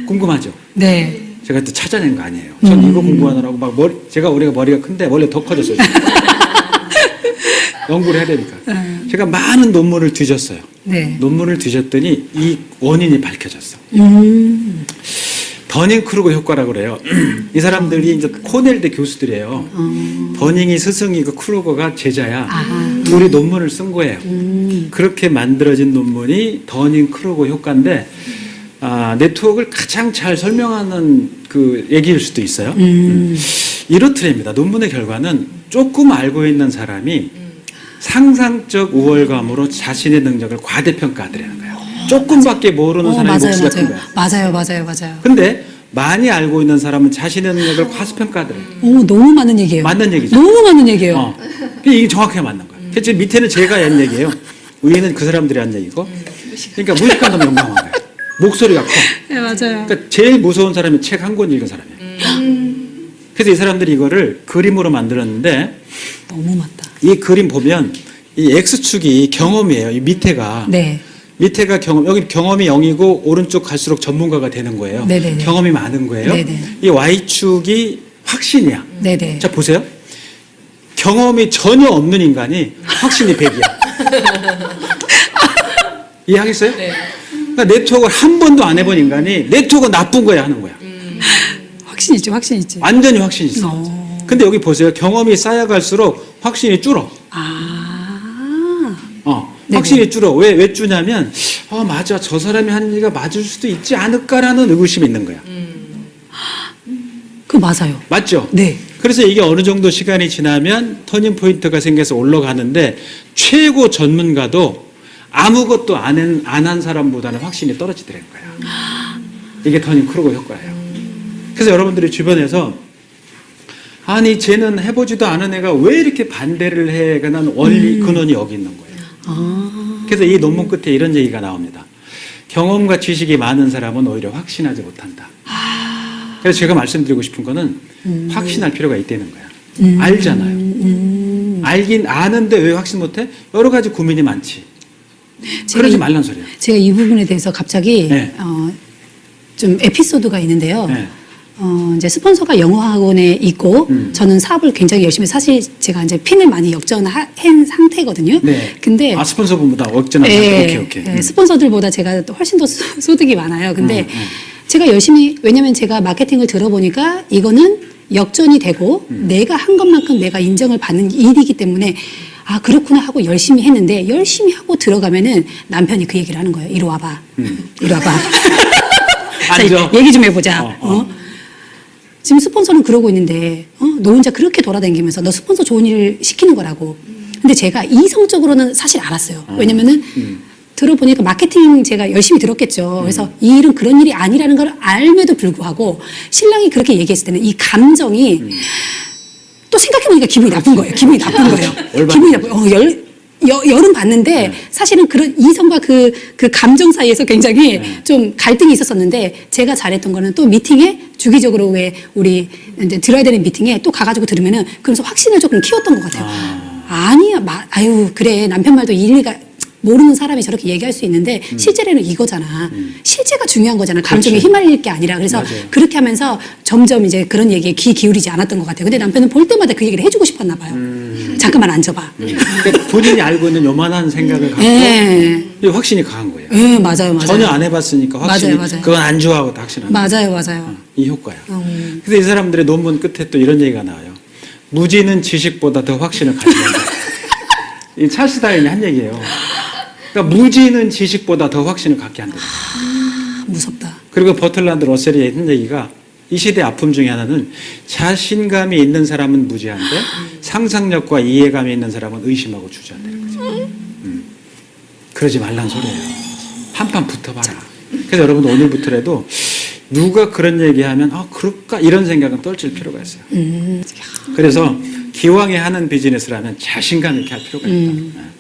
궁금하죠? 네. 제가 또 찾아낸 거 아니에요. 전 이거 공부하느라고 막 제가 우리가 머리가 큰데 원래 더 커졌어요. 연구를 해야 되니까. 제가 많은 논문을 뒤졌어요. 네. 논문을 뒤졌더니 이 원인이 밝혀졌어. 버닝크루거 효과라고 그래요. 이 사람들이 이제 코넬대 교수들이에요. 버닝이 스승이고 크루거가 제자야. 둘이 논문을 쓴 거예요. 그렇게 만들어진 논문이 버닝크루거 효과인데, 네트워크를 가장 잘 설명하는 그 얘기일 수도 있어요. 이렇더랍니다. 논문의 결과는 조금 알고 있는 사람이 상상적 우월감으로 자신의 능력을 과대평가하더라는 거예요. 조금밖에 모르는 사람이 맞아요, 몫이 같은 맞아요. 거야. 맞아요. 근데 많이 알고 있는 사람은 자신의 능력을 과소평가하더래요. 오, 너무 많은 얘기예요. 맞는 얘기죠. 너무 많은 얘기예요. 이게 정확하게 맞는 거예요. 그래서 밑에는 제가 한 얘기예요. 위에는 그 사람들이 한 얘기고. 그러니까 무식한 놈이 영광한 거예요. 목소리가 커. 네, 맞아요. 그러니까 제일 무서운 사람이 책 한 권 읽은 사람이에요. 그래서 이 사람들이 이거를 그림으로 만들었는데, 너무 맞다. 이 그림 보면 이 X축이 경험이에요. 이 밑에가. 네. 밑에가 경험, 여기 경험이 0이고 오른쪽 갈수록 전문가가 되는 거예요. 네네네. 경험이 많은 거예요. 네네. 이 Y축이 확신이야. 네네. 자, 보세요. 경험이 전혀 없는 인간이 확신이 100이야. 이해하겠어요? 네. 그러니까 네트워크를 한 번도 안 해본 인간이 네트워크 나쁜 거야 하는 거야. 확신 있죠, 확신 있죠. 완전히 확신이 있어. 근데 여기 보세요. 경험이 쌓여갈수록 확신이 줄어. 네네. 확신이 줄어. 왜 줄냐면, 맞아. 저 사람이 한 얘기가 맞을 수도 있지 않을까라는 의구심이 있는 거야. 그거 맞아요. 맞죠? 네. 그래서 이게 어느 정도 시간이 지나면 터닝 포인트가 생겨서 올라가는데, 최고 전문가도 아무것도 안 한 사람보다는 확신이 떨어지더라는 거야. 이게 터닝 크루거 효과예요. 그래서 여러분들이 주변에서, 아니, 쟤는 해보지도 않은 애가 왜 이렇게 반대를 해? 난 원리, 근원이 여기 있는 거예요. 그래서 이 논문 끝에 이런 얘기가 나옵니다. 경험과 지식이 많은 사람은 오히려 확신하지 못한다. 그래서 제가 말씀드리고 싶은 거는 확신할 필요가 있다는 거야. 알잖아요. 알긴 아는데 왜 확신 못해? 여러 가지 고민이 많지. 그러지 말란 소리야. 제가 이 부분에 대해서 갑자기 네. 좀 에피소드가 있는데요. 네. 이제 스폰서가 영어학원에 있고 저는 사업을 굉장히 열심히 사실 제가 이제 핀을 많이 역전한 상태거든요. 네. 근데 스폰서분보다 억전한 오케이. 스폰서들보다 제가 훨씬 더 소득이 많아요. 근데 제가 열심히 왜냐면 제가 마케팅을 들어보니까 이거는 역전이 되고 내가 한 것만큼 내가 인정을 받는 일이기 때문에 아 그렇구나 하고 열심히 했는데 열심히 하고 들어가면은 남편이 그 얘기를 하는 거예요. 이리 와봐. 이리 와봐. 앉아. 자, 얘기 좀 해보자. 지금 스폰서는 그러고 있는데 너 혼자 그렇게 돌아다니면서 너 스폰서 좋은 일을 시키는 거라고. 근데 제가 이성적으로는 사실 알았어요. 왜냐면은 들어보니까 마케팅 제가 열심히 들었겠죠. 그래서 이 일은 그런 일이 아니라는 걸 알면도 불구하고 신랑이 그렇게 얘기했을 때는 이 감정이 또 생각해보니까 기분이 나쁜 거예요. 기분이 나쁜 거예요. 기분이 나쁜 열은 받는데 사실은 그런 이성과 그 감정 사이에서 굉장히 좀 갈등이 있었었는데 제가 잘했던 거는 또 미팅에 주기적으로 왜 우리 이제 들어야 되는 미팅에 또 가가지고 들으면은 그러면서 확신을 조금 키웠던 것 같아요. 아니야, 아유 그래 남편 말도 일리가 모르는 사람이 저렇게 얘기할 수 있는데 실제로는 이거잖아. 실제가 중요한 거잖아. 감정에 그렇지. 휘말릴 게 아니라. 그래서 맞아요. 그렇게 하면서 점점 이제 그런 얘기에 귀 기울이지 않았던 것 같아요. 근데 남편은 볼 때마다 그 얘기를 해주고 싶었나 봐요. 잠깐만 앉아봐. 그러니까 본인이 알고 있는 요만한 생각을 갖고 예. 확신이 강한 거예요. 예, 맞아요. 전혀 안 해봤으니까 확신이 맞아요. 그건 안 좋아하고 다 확신하는 거예요. 맞아요. 이 효과야. 그래서 이 사람들의 논문 끝에 또 이런 얘기가 나와요. 무지는 지식보다 더 확신을 가진다. 이 찰스 다윈이 한 얘기예요. 그러니까 무지는 지식보다 더 확신을 갖게 한다. 무섭다. 그리고 버틀란드 러셀이 한 얘기가 이 시대의 아픔 중에 하나는 자신감이 있는 사람은 무지한데 상상력과 이해감이 있는 사람은 의심하고 주저한다는 거죠. 그러지 말란 소리예요. 한판 붙어봐라. 그래서 여러분 오늘부터라도 누가 그런 얘기하면 그럴까 이런 생각은 떨칠 필요가 있어요. 그래서 기왕에 하는 비즈니스라면 자신감 있게 할 필요가 있다.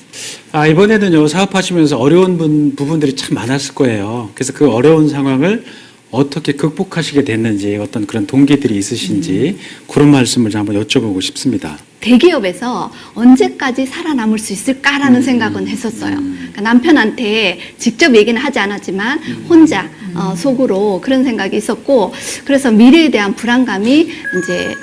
이번에는요 사업하시면서 어려운 부분들이 참 많았을 거예요. 그래서 그 어려운 상황을 어떻게 극복하시게 됐는지 어떤 그런 동기들이 있으신지 그런 말씀을 좀 한번 여쭤보고 싶습니다. 대기업에서 언제까지 살아남을 수 있을까라는 생각은 했었어요. 그러니까 남편한테 직접 얘기는 하지 않았지만 혼자 속으로 그런 생각이 있었고 그래서 미래에 대한 불안감이 이제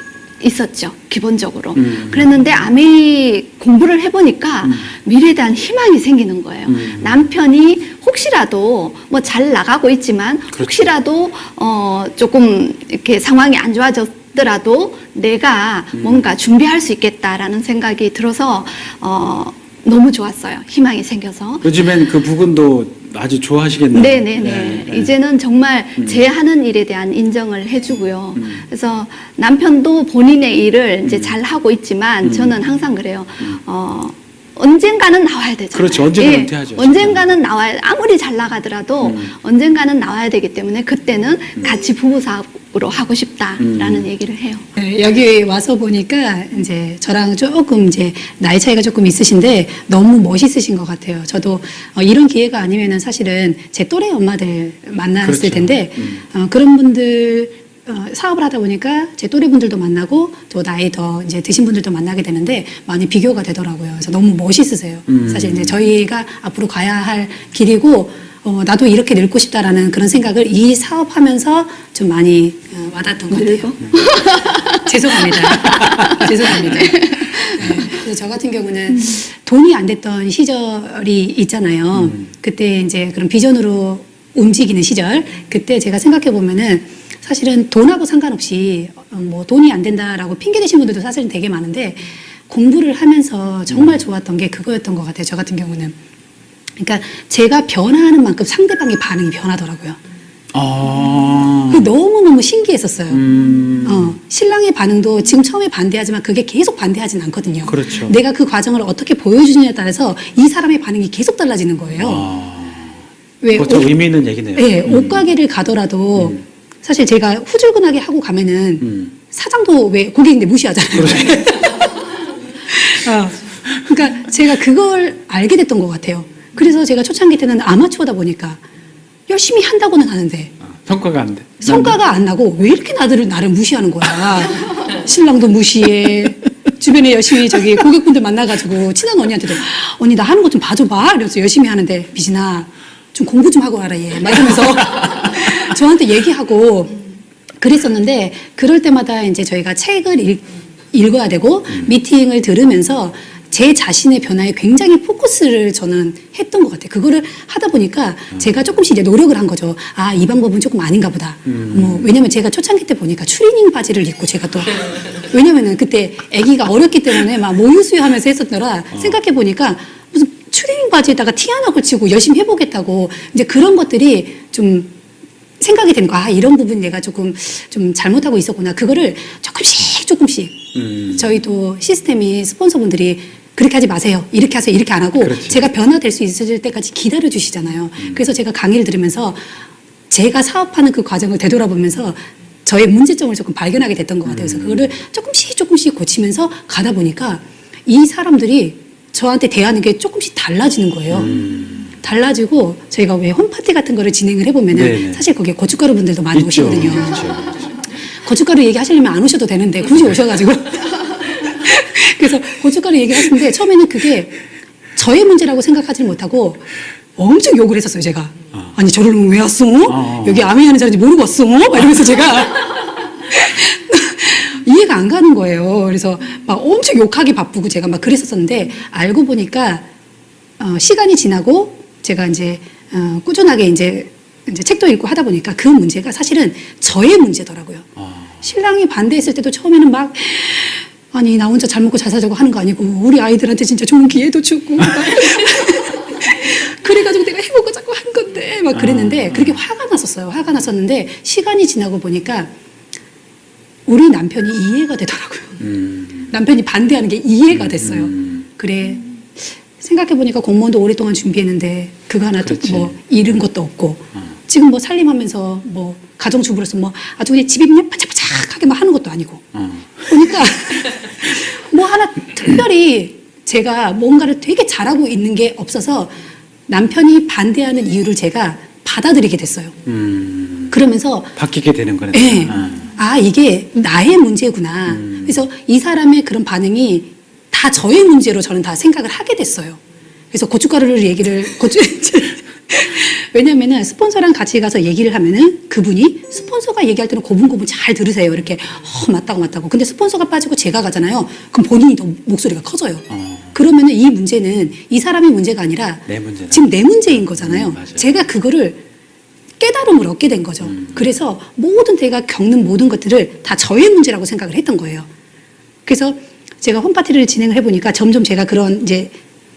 있었죠. 기본적으로. 그랬는데 아메이 공부를 해보니까 미래에 대한 희망이 생기는 거예요. 남편이 혹시라도 뭐 잘 나가고 있지만 그렇죠. 혹시라도 조금 이렇게 상황이 안 좋아졌더라도 내가 뭔가 준비할 수 있겠다라는 생각이 들어서 너무 좋았어요. 희망이 생겨서. 요즘엔 그 부분도 아주 좋아하시겠네요. 네네네. 이제는 정말 제 하는 일에 대한 인정을 해주고요. 그래서 남편도 본인의 일을 이제 잘 하고 있지만 저는 항상 그래요. 언젠가는 나와야 되잖아요. 그렇죠. 언젠가는 은퇴하죠. 언젠가는 나와야, 아무리 잘 나가더라도 언젠가는 나와야 되기 때문에 그때는 같이 부부 사업으로 하고 싶다라는 얘기를 해요. 네, 여기 와서 보니까 이제 저랑 조금 이제 나이 차이가 조금 있으신데 너무 멋있으신 것 같아요. 저도 이런 기회가 아니면은 사실은 제 또래 엄마들 만났을 그렇죠. 텐데 그런 분들 사업을 하다 보니까 제 또래 분들도 만나고 또 나이 더 이제 드신 분들도 만나게 되는데 많이 비교가 되더라고요. 그래서 너무 멋있으세요. 사실 이제 저희가 앞으로 가야 할 길이고 나도 이렇게 늙고 싶다라는 그런 생각을 이 사업하면서 좀 많이 와닿았던 것 같아요. 죄송합니다. 죄송합니다. 네. 그래서 저 같은 경우는 돈이 안 됐던 시절이 있잖아요. 그때 이제 그런 비전으로 움직이는 시절. 그때 제가 생각해 보면은 사실은 돈하고 상관없이 뭐 돈이 안 된다라고 핑계 대신 분들도 사실은 되게 많은데 공부를 하면서 정말 좋았던 게 그거였던 것 같아요. 저 같은 경우는. 그러니까 제가 변화하는 만큼 상대방의 반응이 변하더라고요. 그게 너무너무 신기했었어요. 신랑의 반응도 지금 처음에 반대하지만 그게 계속 반대하진 않거든요. 그렇죠. 내가 그 과정을 어떻게 보여주느냐에 따라서 이 사람의 반응이 계속 달라지는 거예요. 왜 그것도 의미 있는 얘기네요. 네, 옷가게를 가더라도 사실 제가 후줄근하게 하고 가면은 사장도 왜 고객인데 무시하잖아요. 그러니까 제가 그걸 알게 됐던 것 같아요. 그래서 제가 초창기 때는 아마추어다 보니까 열심히 한다고는 하는데 성과가 안 돼. 성과가 안 나고 왜 이렇게 나를 무시하는 거야. 신랑도 무시해. 주변에 열심히 저기 고객분들 만나가지고 친한 언니한테도 언니 나 하는 거 좀 봐줘봐 이러면서 열심히 하는데 미진아 좀 공부 좀 하고 와라 얘 말하면서 저한테 얘기하고 그랬었는데 그럴 때마다 이제 저희가 책을 읽어야 되고 미팅을 들으면서 제 자신의 변화에 굉장히 포커스를 저는 했던 것 같아요. 그거를 하다 보니까 제가 조금씩 이제 노력을 한 거죠. 아, 이 방법은 조금 아닌가 보다. 왜냐면 제가 초창기 때 보니까 추리닝 바지를 입고 제가 또, 왜냐면은 그때 아기가 어렸기 때문에 막 모유수유 하면서 했었더라. 생각해 보니까 무슨 추리닝 바지에다가 티 하나 걸치고 열심히 해보겠다고 이제 그런 것들이 좀 생각이 되는 거. 아, 이런 부분 내가 조금 좀 잘못하고 있었구나. 그거를 조금씩 저희도 시스템이 스폰서분들이 그렇게 하지 마세요. 이렇게 하세요. 이렇게 안 하고 그렇지. 제가 변화될 수 있을 때까지 기다려 주시잖아요. 그래서 제가 강의를 들으면서 제가 사업하는 그 과정을 되돌아보면서 저의 문제점을 조금 발견하게 됐던 것 같아요. 그래서 그거를 조금씩 고치면서 가다 보니까 이 사람들이 저한테 대하는 게 조금씩 달라지는 거예요. 달라지고 저희가 왜 홈파티 같은 거를 진행을 해보면은 네네. 사실 거기에 고춧가루 분들도 많이 있죠. 오시거든요. 그렇죠. 고춧가루 얘기하시려면 안 오셔도 되는데 굳이 오셔가지고 그래서 고춧가루 얘기하시는데 처음에는 그게 저의 문제라고 생각하지 못하고 엄청 욕을 했었어요 제가. 아니 저를 왜 왔어? 여기 아메이하는 자리인지 모르고 왔어? 막 이러면서 제가 이해가 안 가는 거예요. 그래서 막 엄청 욕하기 바쁘고 제가 막 그랬었는데 알고 보니까 시간이 지나고 제가 이제 꾸준하게 이제 책도 읽고 하다 보니까 그 문제가 사실은 저의 문제더라고요. 신랑이 반대했을 때도 처음에는 막 아니 나 혼자 잘 먹고 잘 살자고 하는 거 아니고 우리 아이들한테 진짜 좋은 기회도 주고 그래가지고 내가 해보고 자꾸 한 건데 막 그랬는데 그렇게 화가 났었어요. 화가 났었는데 시간이 지나고 보니까 우리 남편이 이해가 되더라고요. 남편이 반대하는 게 이해가 됐어요. 그래 생각해보니까 공무원도 오랫동안 준비했는데 그거 하나 그렇지. 뭐 잃은 것도 없고 지금 뭐 살림하면서 뭐 가정주부로서 뭐 아주 그냥 집이 그냥 바짝바짝하게 막 하는 것도 아니고 보니까 뭐 하나 특별히 제가 뭔가를 되게 잘하고 있는 게 없어서 남편이 반대하는 이유를 제가 받아들이게 됐어요. 그러면서 바뀌게 되는 거네. 네. 아 이게 나의 문제구나. 그래서 이 사람의 그런 반응이 다 저의 문제로 저는 다 생각을 하게 됐어요. 그래서 고춧가루를 왜냐면은 스폰서랑 같이 가서 얘기를 하면은 그분이 스폰서가 얘기할 때는 고분고분 잘 들으세요. 이렇게 맞다고. 근데 스폰서가 빠지고 제가 가잖아요. 그럼 본인이 더 목소리가 커져요. 그러면은 이 문제는 이 사람의 문제가 아니라 내 문제다. 지금 내 문제인 거잖아요. 맞아요. 제가 그거를 깨달음을 얻게 된 거죠. 그래서 모든 제가 겪는 모든 것들을 다 저의 문제라고 생각을 했던 거예요. 그래서 제가 홈파티를 진행을 해보니까 점점 제가 그런 이제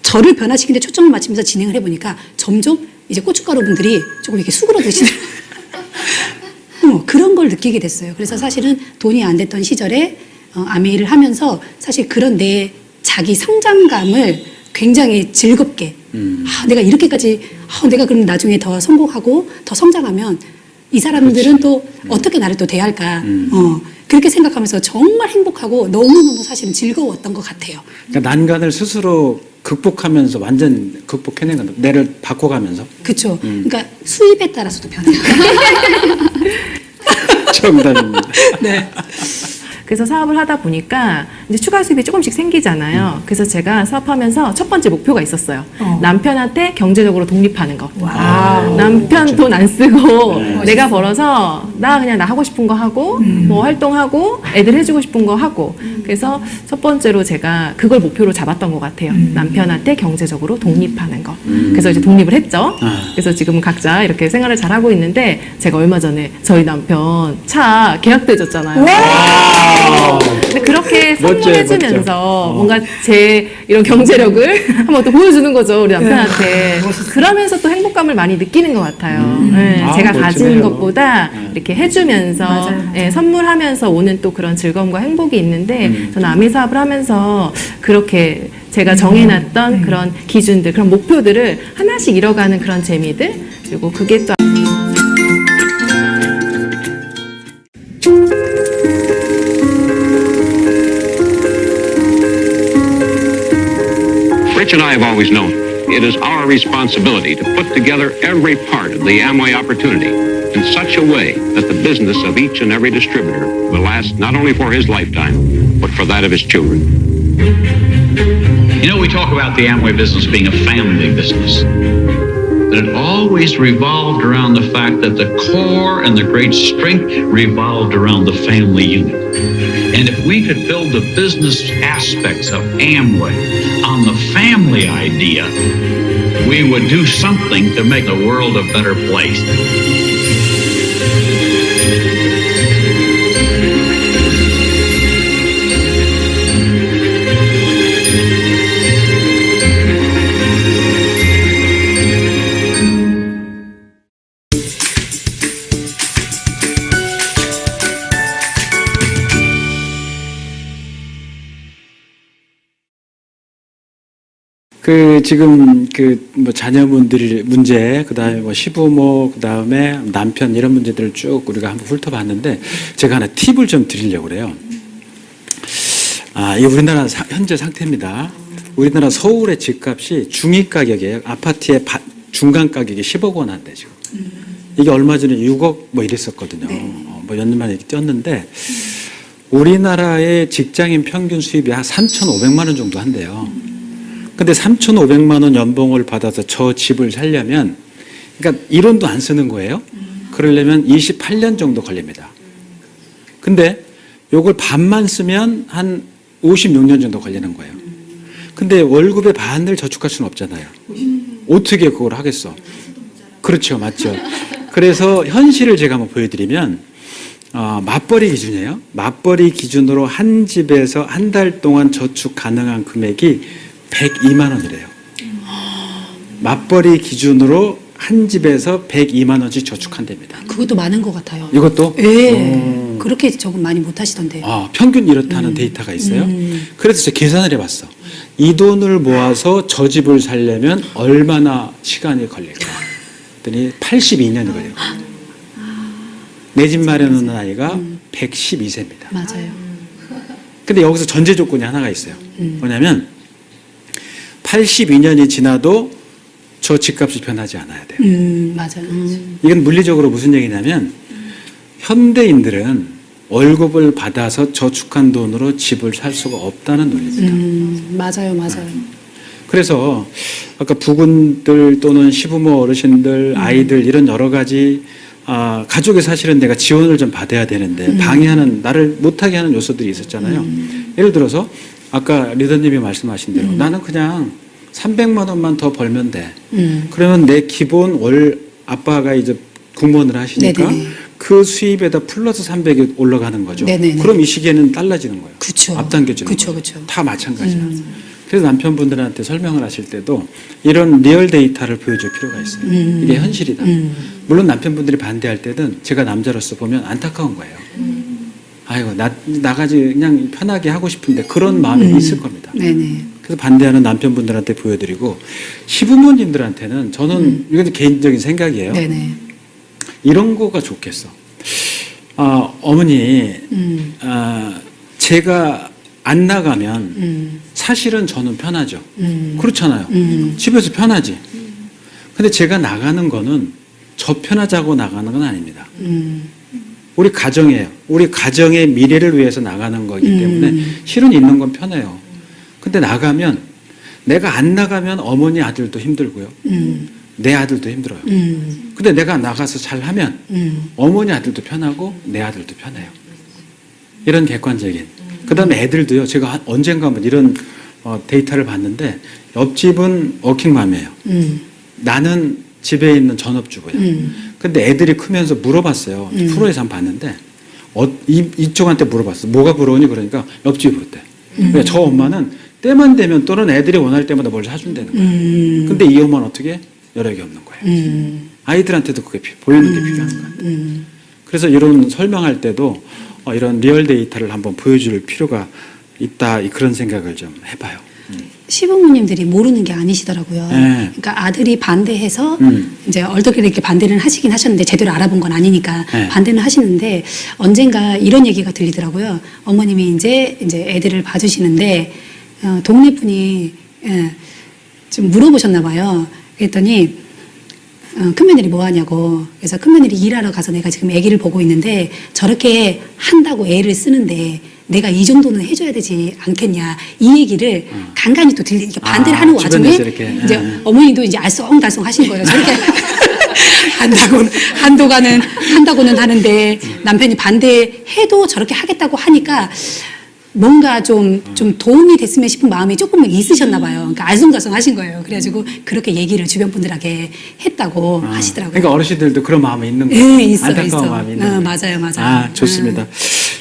저를 변화시키는 데 초점을 맞추면서 진행을 해보니까 점점 이제 고춧가루 분들이 조금 이렇게 수그러드시더라고요. 그런 걸 느끼게 됐어요. 그래서 사실은 돈이 안 됐던 시절에 아메이를 하면서 사실 그런 내 자기 성장감을 굉장히 즐겁게 내가 이렇게까지 내가 그럼 나중에 더 성공하고 더 성장하면 이 사람들은 또 어떻게 나를 또 대할까 그렇게 생각하면서 정말 행복하고 너무너무 사실은 즐거웠던 것 같아요. 그러니까 난간을 스스로 극복하면서 완전 극복해낸 건데 내를 바꿔가면서 그렇죠. 그러니까 수입에 따라서도 변해요. 정답입니다. 네. 그래서 사업을 하다 보니까 이제 추가 수입이 조금씩 생기잖아요. 그래서 제가 사업하면서 첫 번째 목표가 있었어요. 남편한테 경제적으로 독립하는 거. 남편 돈 안 쓰고 내가 벌어서 나 그냥 나 하고 싶은 거 하고 뭐 활동하고 애들 해주고 싶은 거 하고 그래서 첫 번째로 제가 그걸 목표로 잡았던 것 같아요. 남편한테 경제적으로 독립하는 거. 그래서 이제 독립을 했죠. 그래서 지금 각자 이렇게 생활을 잘 하고 있는데 제가 얼마 전에 저희 남편 차 계약돼졌잖아요. 근데 그렇게 선물해주면서 뭔가 제 이런 경제력을 한번 또 보여주는 거죠 우리 남편한테. 그러면서 또 행복감을 많이 느끼는 것 같아요. 네, 제가 가진 멋지네요. 것보다 이렇게 해주면서 선물하면서 오는 또 그런 즐거움과 행복이 있는데 저는 아미 사업을 하면서 그렇게 제가 정해놨던 그런 기준들, 그런 목표들을 하나씩 이뤄가는 그런 재미들 그리고 그게 또 Rich and I have always known it is our responsibility to put together every part of the Amway opportunity in such a way that the business of each and every distributor will last not only for his lifetime, but for that of his children. You know, we talk about the Amway business being a family business, but it always revolved around the fact that the core and the great strength revolved around the family unit. And if we could build the business aspects of Amway on the family idea, we would do something to make the world a better place. 지금 뭐 자녀분들 문제, 그다음에 뭐 시부모, 그다음에 남편 이런 문제들을 쭉 우리가 한번 훑어봤는데 제가 하나 팁을 좀 드리려고 그래요. 이 우리나라 현재 상태입니다. 우리나라 서울의 집값이 중위 가격이에요. 아파트의 중간 가격이 10억 원 한대 지금. 이게 얼마 전에 6억 뭐 이랬었거든요. 뭐 몇 년 만에 이렇게 뛰었는데 우리나라의 직장인 평균 수입이 한 3,500만 원 정도 한대요. 근데 3,500만 원 연봉을 받아서 저 집을 살려면, 그러니까 1원도 안 쓰는 거예요. 그러려면 28년 정도 걸립니다. 근데 요걸 반만 쓰면 한 56년 정도 걸리는 거예요. 근데 월급의 반을 저축할 수는 없잖아요. 어떻게 그걸 하겠어? 그렇죠. 맞죠. 그래서 현실을 제가 한번 보여드리면, 맞벌이 기준이에요. 맞벌이 기준으로 한 집에서 한 달 동안 저축 가능한 금액이 102만 원이래요. 맞벌이 기준으로 한 집에서 102만 원씩 저축한답니다. 그것도 많은 것 같아요. 이것도? 예. 그렇게 적응 많이 못 하시던데요. 평균 이렇다는 데이터가 있어요. 그래서 제가 계산을 해봤어. 이 돈을 모아서 저 집을 살려면 얼마나 시간이 걸릴까? 그랬더니 82년이 걸려요. 내 집 마련하는 나이가 112세입니다. 맞아요. 근데 여기서 전제 조건이 하나가 있어요. 뭐냐면 82년이 지나도 저 집값이 변하지 않아야 돼요. 맞아요. 이건 물리적으로 무슨 얘기냐면 현대인들은 월급을 받아서 저축한 돈으로 집을 살 수가 없다는 논리입니다. 맞아요, 맞아요. 그래서 아까 부군들 또는 시부모 어르신들, 아이들 이런 여러 가지 가족이 사실은 내가 지원을 좀 받아야 되는데 방해하는, 나를 못하게 하는 요소들이 있었잖아요. 예를 들어서 아까 리더님이 말씀하신 대로 나는 그냥 300만 원만 더 벌면 돼. 그러면 내 기본 월, 아빠가 이제 공무원을 하시니까 네네. 그 수입에다 플러스 300이 올라가는 거죠. 네네네. 그럼 이 시기에는 달라지는 거예요. 그쵸. 앞당겨지는 그쵸, 거예요. 그쵸. 다 마찬가지야. 그래서 남편분들한테 설명을 하실 때도 이런 리얼 데이터를 보여줄 필요가 있어요. 이게 현실이다. 물론 남편분들이 반대할 때는 제가 남자로서 보면 안타까운 거예요. 아이고, 나가지 그냥 편하게 하고 싶은데 그런 마음이 있을 겁니다. 네네. 그래서 반대하는 남편분들한테 보여드리고 시부모님들한테는 저는 이건 개인적인 생각이에요. 네네. 이런 거가 좋겠어. 어머니, 제가 안 나가면 사실은 저는 편하죠. 그렇잖아요. 집에서 편하지. 근데 제가 나가는 거는 저 편하자고 나가는 건 아닙니다. 우리 가정이에요. 우리 가정의 미래를 위해서 나가는 거기 때문에 실은 있는 건 편해요. 근데 나가면 내가 안 나가면 어머니 아들도 힘들고요. 내 아들도 힘들어요. 근데 내가 나가서 잘하면 어머니 아들도 편하고 내 아들도 편해요. 이런 객관적인. 그다음에 애들도요. 제가 언젠가 한번 이런 데이터를 봤는데 옆집은 워킹맘이에요. 나는 집에 있는 전업주부예요. 근데 애들이 크면서 물어봤어요. 프로에서 한번 봤는데 이쪽한테 물어봤어. 뭐가 부러우니? 그러니까 옆집이 부럽대. 그러니까 저 엄마는 때만 되면 또는 애들이 원할 때마다 뭘 사준다는 거예요. 근데 이 엄마는 어떻게? 여력이 없는 거예요. 아이들한테도 그게 보이는 게 필요한 것 같아요. 그래서 이런 설명할 때도 이런 리얼 데이터를 한번 보여줄 필요가 있다, 그런 생각을 좀 해봐요. 시부모님들이 모르는 게 아니시더라고요. 네. 그러니까 아들이 반대해서 이제 얼떨결에 이렇게 반대는 하시긴 하셨는데 제대로 알아본 건 아니니까 네. 반대는 하시는데 언젠가 이런 얘기가 들리더라고요. 어머님이 이제 애들을 봐주시는데 동네 분이 좀 물어보셨나 봐요. 그랬더니 큰며느리 뭐 하냐고. 그래서 큰며느리 일하러 가서 내가 지금 아기를 보고 있는데 저렇게 한다고 애를 쓰는데 내가 이 정도는 해줘야 되지 않겠냐 이 얘기를 간간히 또 이렇게 반대를 하는 와중에 주변에서 이렇게. 이제 어머니도 이제 알쏭달쏭 하신 거예요. 저렇게 한다고는 하는데 남편이 반대해도 저렇게 하겠다고 하니까 뭔가 좀 도움이 됐으면 싶은 마음이 조금 있으셨나 봐요. 그러니까 알쏭달쏭 하신 거예요. 그래가지고 그렇게 얘기를 주변 분들에게 했다고 하시더라고요. 그러니까 어르신들도 그런 마음이 있는 거예요. 네, 있어. 안타까운 마음이 있는 거예요. 맞아요. 좋습니다.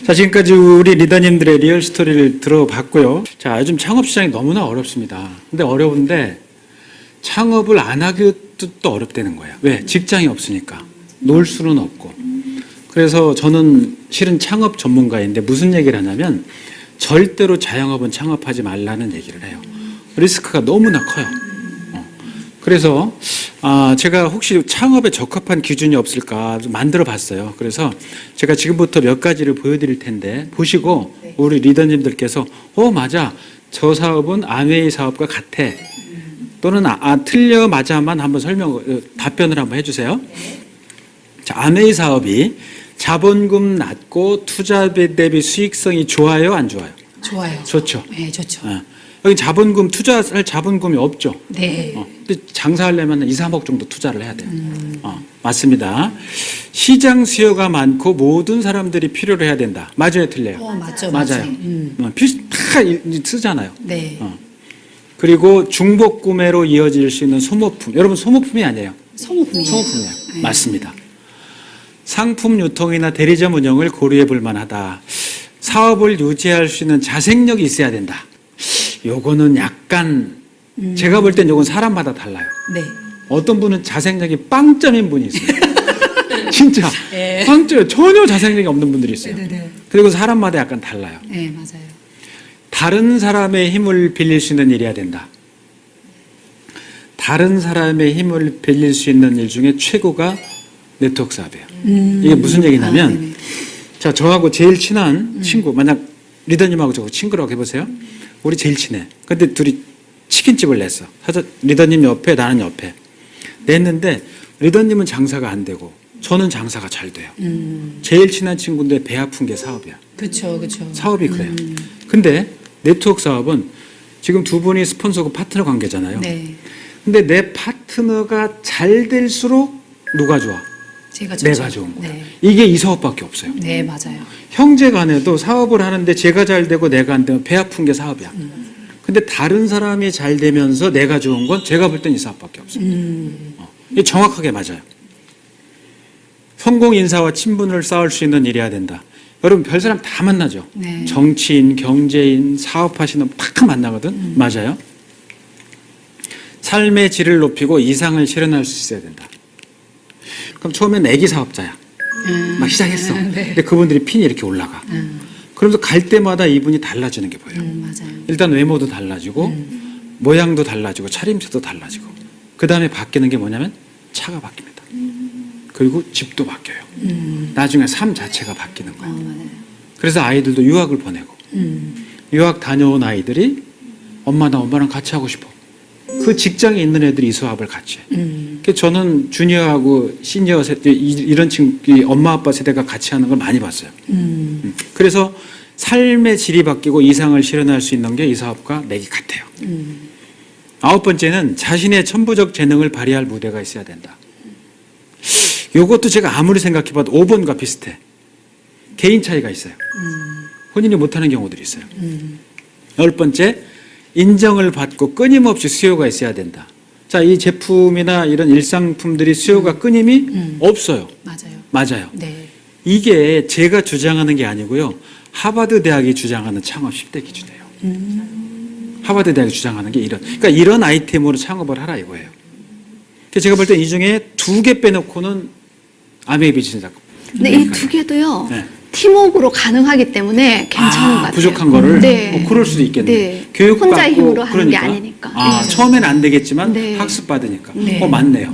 자, 지금까지 우리 리더님들의 리얼 스토리를 들어봤고요. 자, 요즘 창업 시장이 너무나 어렵습니다. 근데 어려운데 창업을 안 하기도 또 어렵다는 거예요. 왜? 직장이 없으니까. 놀 수는 없고. 그래서 저는 실은 창업 전문가인데 무슨 얘기를 하냐면 절대로 자영업은 창업하지 말라는 얘기를 해요. 리스크가 너무나 커요. 그래서 제가 혹시 창업에 적합한 기준이 없을까 좀 만들어 봤어요. 그래서 제가 지금부터 몇 가지를 보여드릴 텐데 보시고 우리 리더님들께서 맞아, 저 사업은 아메이 사업과 같아, 또는 틀려 맞아만 한번 답변을 한번 해주세요. 자, 아메이 사업이 자본금 낮고 투자 대비 수익성이 좋아요, 안 좋아요? 좋아요. 좋죠. 네, 좋죠. 여기 투자할 자본금이 없죠. 네. 근데 장사하려면 2, 3억 정도 투자를 해야 돼요. 맞습니다. 시장 수요가 많고 모든 사람들이 필요로 해야 된다. 맞아요, 틀려요? 맞죠. 맞아요. 다 쓰잖아요. 네. 그리고 중복 구매로 이어질 수 있는 소모품. 여러분, 소모품이 아니에요. 소모품이에요. 소모품이에요. 네. 맞습니다. 상품 유통이나 대리점 운영을 고려해 볼 만하다. 사업을 유지할 수 있는 자생력이 있어야 된다. 요거는 약간 제가 볼 땐 요건 사람마다 달라요. 네. 어떤 분은 자생력이 빵점인 분이 있어요. 진짜 네. 빵점, 전혀 자생력이 없는 분들이 있어요. 네네네. 그리고 사람마다 약간 달라요. 네, 맞아요. 다른 사람의 힘을 빌릴 수 있는 일이어야 된다. 다른 사람의 힘을 빌릴 수 있는 일 중에 최고가 네트워크 사업이에요. 이게 무슨 얘기냐면 네네. 자, 저하고 제일 친한 친구, 만약 리더님하고 저하고 친구라고 해보세요. 우리 제일 친해. 근데 둘이 치킨집을 냈어. 리더님 옆에, 나는 옆에. 냈는데 리더님은 장사가 안 되고 저는 장사가 잘 돼요. 제일 친한 친구인데 배 아픈 게 사업이야. 그렇죠. 사업이 그래요. 근데 네트워크 사업은 지금 두 분이 스폰서고 파트너 관계잖아요. 네. 근데 내 파트너가 잘 될수록 누가 좋아? 제가 좋죠. 내가 좋은 거야. 네. 이게 이 사업밖에 없어요. 네, 맞아요. 형제 간에도 사업을 하는데 제가 잘 되고 내가 안 되면 배 아픈 게 사업이야. 근데 다른 사람이 잘 되면서 내가 좋은 건 제가 볼 땐 이 사업밖에 없어요. 이게 정확하게 맞아요. 성공 인사와 친분을 쌓을 수 있는 일이어야 된다. 여러분, 별 사람 다 만나죠. 네. 정치인, 경제인, 사업하시는 팍 만나거든. 맞아요. 삶의 질을 높이고 이상을 실현할 수 있어야 된다. 그럼 처음엔 애기 사업자야. 막 시작했어. 네. 근데 그분들이 핀이 이렇게 올라가. 그러면서 갈 때마다 이분이 달라지는 게 보여요. 맞아요. 일단 외모도 달라지고 모양도 달라지고 차림새도 달라지고 그 다음에 바뀌는 게 뭐냐면 차가 바뀝니다. 그리고 집도 바뀌어요. 나중에 삶 자체가 바뀌는 거예요. 그래서 아이들도 유학을 보내고 유학 다녀온 아이들이 나 엄마랑 같이 하고 싶어. 그 직장에 있는 애들이 이 수업을 같이 해. 그래서 저는 주니어하고 시니어 세대 이런 친구, 엄마 아빠 세대가 같이 하는 걸 많이 봤어요. 그래서 삶의 질이 바뀌고 이상을 실현할 수 있는 게 이 사업과 맥이 같아요. 9번째는 자신의 천부적 재능을 발휘할 무대가 있어야 된다. 이것도 제가 아무리 생각해봐도 5번과 비슷해. 개인 차이가 있어요. 본인이 못하는 경우들이 있어요. 10번째, 인정을 받고 끊임없이 수요가 있어야 된다. 자, 이 제품이나 이런 일상품들이 수요가 끊임이 없어요. 맞아요. 네. 이게 제가 주장하는 게 아니고요. 하버드 대학이 주장하는 창업 10대 기준이에요. 하버드 대학이 주장하는 게 그러니까 이런 아이템으로 창업을 하라 이거예요. 그래서 제가 볼 때 이 중에 2개 빼놓고는 아메이 비즈니스. 근데 이 두 개도요. 네. 팀워크로 가능하기 때문에 괜찮은 것 같아요. 부족한 거를 네. 그럴 수도 있겠네. 네. 교육받고 혼자의 힘으로 하는 게 그러니까. 아니니까. 네. 처음엔 안 되겠지만 네. 학습 받으니까. 네. 맞네요.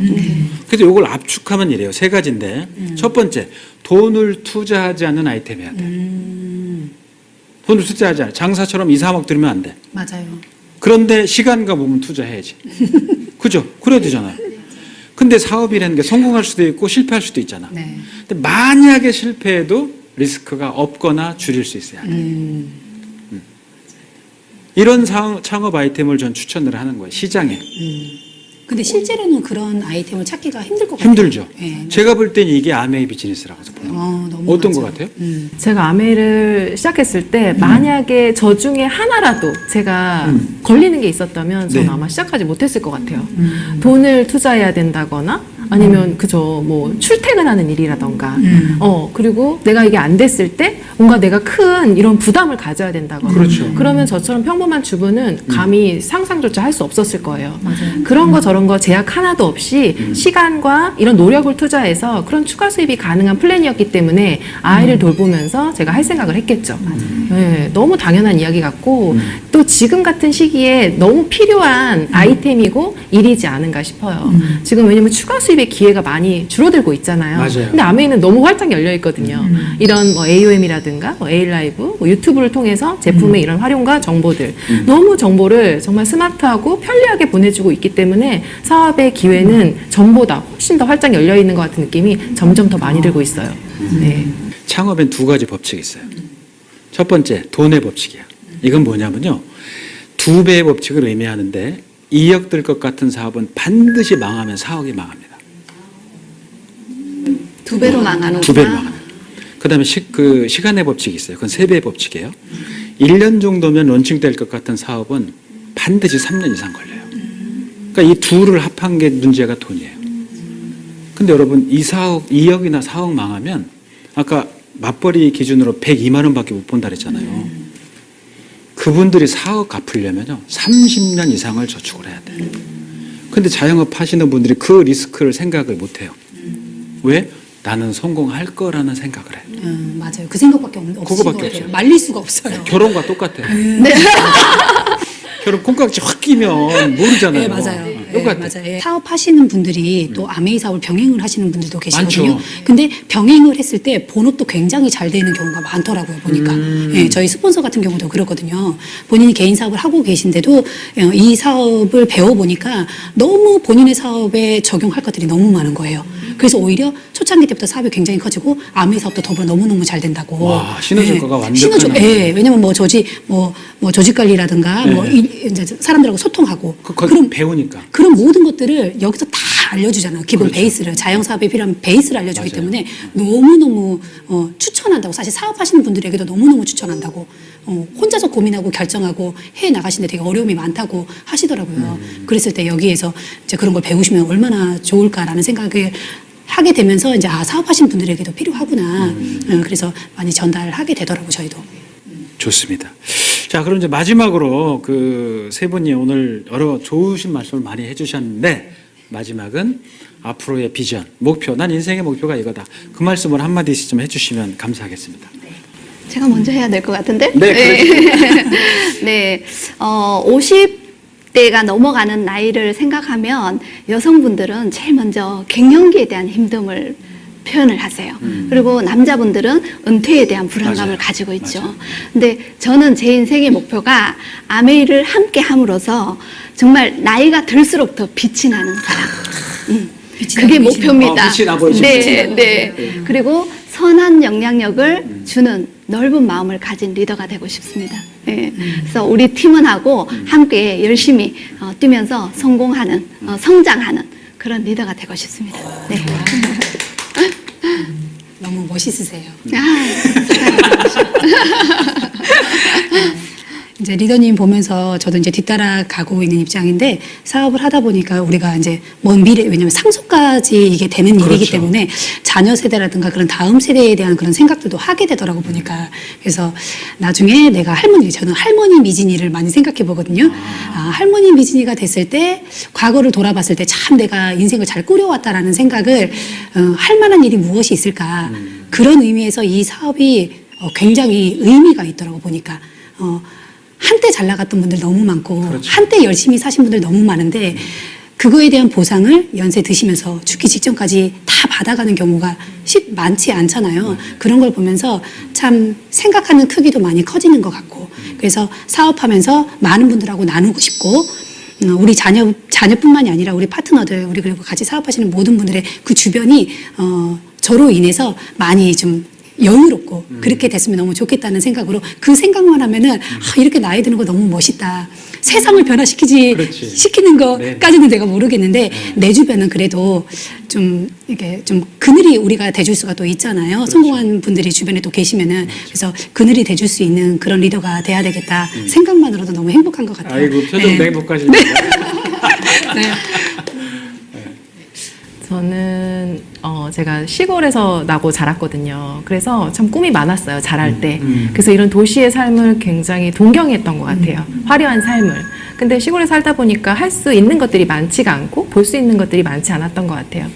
그래서 이걸 압축하면 이래요. 3가지인데 첫 번째, 돈을 투자하지 않는 아이템 해야 돼. 돈을 투자하지 않아. 장사처럼 2, 3억 들으면 안 돼. 맞아요. 그런데 시간과 몸은 투자해야지. 그죠? 그래야 되잖아요. 근데 사업이라는 게 성공할 수도 있고 실패할 수도 있잖아. 네. 근데 만약에 실패해도 리스크가 없거나 줄일 수 있어야 돼요. 이런 창업 아이템을 전 추천을 하는 거예요. 시장에. 근데 실제로는 그런 아이템을 찾기가 힘들 것 같아요. 힘들죠. 예. 제가 볼 땐 이게 아메이 비즈니스라고 보는 거예요. 너무 어떤 맞아요. 것 같아요? 제가 아메를 시작했을 때 만약에 저 중에 하나라도 제가 걸리는 게 있었다면 저는 네. 아마 시작하지 못했을 것 같아요. 돈을 투자해야 된다거나 아니면 그저 뭐 출퇴근하는 일이라던가 그리고 내가 이게 안 됐을 때 뭔가 내가 큰 이런 부담을 가져야 된다거나 그렇죠. 그러면 저처럼 평범한 주부는 감히 상상조차 할 수 없었을 거예요. 그런 거 저런 거 제약 하나도 없이 시간과 이런 노력을 투자해서 그런 추가 수입이 가능한 플랜이었기 때문에 아이를 돌보면서 제가 할 생각을 했겠죠. 네, 너무 당연한 이야기 같고 또 지금 같은 시기에 너무 필요한 아이템이고 일이지 않은가 싶어요. 지금 왜냐면 추가 수입의 기회가 많이 줄어들고 있잖아요. 맞아요. 근데 아메이는 너무 활짝 열려 있거든요. 이런 뭐 AOM이라든가 뭐 A라이브, 뭐 유튜브를 통해서 제품의 이런 활용과 정보들 너무 정보를 정말 스마트하고 편리하게 보내주고 있기 때문에 사업의 기회는 전보다 훨씬 더 활짝 열려 있는 것 같은 느낌이 점점 더 많이 들고 있어요. 네. 창업엔 두 가지 법칙이 있어요. 첫 번째, 돈의 법칙이야. 이건 뭐냐면요. 2배의 법칙을 의미하는데 2억 들 것 같은 사업은 반드시 망하면 4억이 망합니다. 2배로 망하는구나. 2배로 망합니다. 그 다음에 시간의 법칙이 있어요. 그건 3배의 법칙이에요. 1년 정도면 런칭될 것 같은 사업은 반드시 3년 이상 걸려요. 그러니까 이 둘을 합한 게 문제가 돈이에요. 근데 여러분, 2억이나 4억 망하면 아까 맞벌이 기준으로 102만 원밖에 못 본다 그랬잖아요. 그분들이 4억 갚으려면요 30년 이상을 저축을 해야 돼요. 근데 자영업 하시는 분들이 그 리스크를 생각을 못 해요. 왜? 나는 성공할 거라는 생각을 해요. 맞아요. 그 생각밖에 없는 없을 그거밖에 것 같아요. 없어요. 말릴 수가 없어요. 결혼과 똑같아요. 결혼 콩깍지 확 끼면 모르잖아요. 네, 맞아요. 똑같아요. 맞아요. 예. 사업하시는 분들이 또 아메이 사업을 병행을 하시는 분들도 계시거든요. 많죠. 근데 병행을 했을 때 본업도 굉장히 잘 되는 경우가 많더라고요, 보니까. 예, 저희 스폰서 같은 경우도 그렇거든요. 본인이 개인 사업을 하고 계신데도 이 사업을 배워보니까 너무 본인의 사업에 적용할 것들이 너무 많은 거예요. 그래서 오히려 초창기 때부터 사업이 굉장히 커지고 아메이 사업도 더불어 너무너무 잘 된다고. 와, 시너지효과가 완벽하네. 예, 왜냐면 뭐 조직 관리라든가 네. 뭐 이제 사람들하고 소통하고 그건 배우니까. 그런 모든 것들을 여기서 다 알려주잖아요. 기본 그렇죠. 베이스를 자영사업에 필요한 베이스를 알려주기 맞아요. 때문에 너무너무 추천한다고 사실 사업하시는 분들에게도 너무너무 추천한다고 혼자서 고민하고 결정하고 해 나가시는데 되게 어려움이 많다고 하시더라고요. 그랬을 때 여기에서 이제 그런 걸 배우시면 얼마나 좋을까라는 생각을 하게 되면서 이제 사업하시는 분들에게도 필요하구나. 그래서 많이 전달하게 되더라고요. 저희도. 좋습니다. 자, 그럼 이제 마지막으로 그 세 분이 오늘 여러 좋으신 말씀을 많이 해주셨는데 마지막은 앞으로의 비전, 목표, 난 인생의 목표가 이거다. 그 말씀을 한마디씩 좀 해주시면 감사하겠습니다. 제가 먼저 해야 될 것 같은데? 네, 네. 50대가 넘어가는 나이를 생각하면 여성분들은 제일 먼저 갱년기에 대한 힘듦을 표현을 하세요. 그리고 남자분들은 은퇴에 대한 불안감을 맞아요. 가지고 있죠. 맞아요. 근데 저는 제 인생의 목표가 아메이를 함께 함으로써 정말 나이가 들수록 더 빛이 나는 사람. 그게 목표입니다. 빛이 나 보이시죠? 네, 네. 그리고 선한 영향력을 주는 넓은 마음을 가진 리더가 되고 싶습니다. 네. 그래서 우리 팀원하고 함께 열심히 뛰면서 성공하는, 성장하는 그런 리더가 되고 싶습니다. 네. 너무 멋있으세요. 이제 리더님 보면서 저도 이제 뒤따라 가고 있는 입장인데 사업을 하다 보니까 우리가 이제 먼 미래, 왜냐면 상속까지 이게 되는 일이기 그렇죠. 때문에 자녀 세대라든가 그런 다음 세대에 대한 그런 생각들도 하게 되더라고 보니까. 그래서 나중에 내가 저는 할머니 미진이를 많이 생각해 보거든요. 할머니 미진이가 됐을 때 과거를 돌아봤을 때 참 내가 인생을 잘 꾸려왔다라는 생각을 할 만한 일이 무엇이 있을까. 그런 의미에서 이 사업이 굉장히 의미가 있더라고 보니까. 한때 잘 나갔던 분들 너무 많고 그렇죠. 한때 열심히 사신 분들 너무 많은데 그거에 대한 보상을 연세 드시면서 죽기 직전까지 다 받아가는 경우가 많지 않잖아요. 그런 걸 보면서 참 생각하는 크기도 많이 커지는 것 같고 그래서 사업하면서 많은 분들하고 나누고 싶고 우리 자녀뿐만이 아니라 우리 파트너들 그리고 같이 사업하시는 모든 분들의 그 주변이 저로 인해서 많이 좀 여유롭고 그렇게 됐으면 너무 좋겠다는 생각으로 그 생각만 하면은 이렇게 나이 드는 거 너무 멋있다. 세상을 변화시키지 그렇지. 시키는 것까지는 내가 모르겠는데 내 주변은 그래도 좀 이게 좀 그늘이 우리가 돼줄 수가 또 있잖아요. 성공한 분들이 주변에 또 계시면은 그래서 그늘이 돼줄 수 있는 그런 리더가 돼야 되겠다. 생각만으로도 너무 행복한 것 같아요. 아이고 표정 네. 행복하십니다. 네. 저는 제가 시골에서 나고 자랐거든요. 그래서 참 꿈이 많았어요. 자랄 때. 그래서 이런 도시의 삶을 굉장히 동경했던 것 같아요. 화려한 삶을. 근데 시골에 살다 보니까 할 수 있는 것들이 많지가 않고 볼 수 있는 것들이 많지 않았던 것 같아요.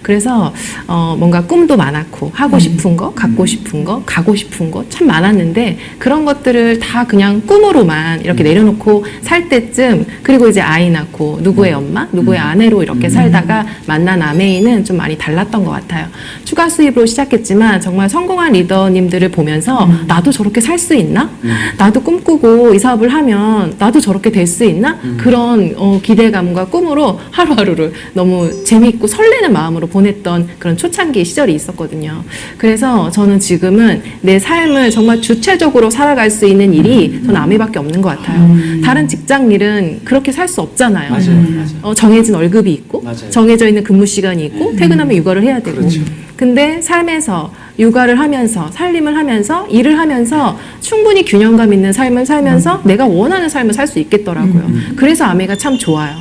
그래서 뭔가 꿈도 많았고 하고 싶은 거, 갖고 싶은 거, 가고 싶은 거 참 많았는데 그런 것들을 다 그냥 꿈으로만 이렇게 내려놓고 살 때쯤 그리고 이제 아이 낳고 누구의 엄마, 누구의 아내로 이렇게 살다가 만난 아메이는 좀 많이 달랐던 것 같아요. 추가 수입으로 시작했지만 정말 성공한 리더님들을 보면서 나도 저렇게 살 수 있나? 나도 꿈꾸고 이 사업을 하면 나도 저렇게 될 수 있나? 그런 기대감과 꿈으로 하루하루를 너무 재미있고 설레는 마음으로 보냈던 그런 초창기 시절이 있었거든요. 그래서 저는 지금은 내 삶을 정말 주체적으로 살아갈 수 있는 일이 저는 아메밖에 없는 것 같아요. 다른 직장 일은 그렇게 살 수 없잖아요. 맞아요. 정해진 월급이 있고 맞아요. 정해져 있는 근무 시간이 있고 퇴근하면 육아를 해야 되고 그렇죠. 근데 삶에서 육아를 하면서 살림을 하면서 일을 하면서 충분히 균형감 있는 삶을 살면서 내가 원하는 삶을 살 수 있겠더라고요. 그래서 아메가 참 좋아요.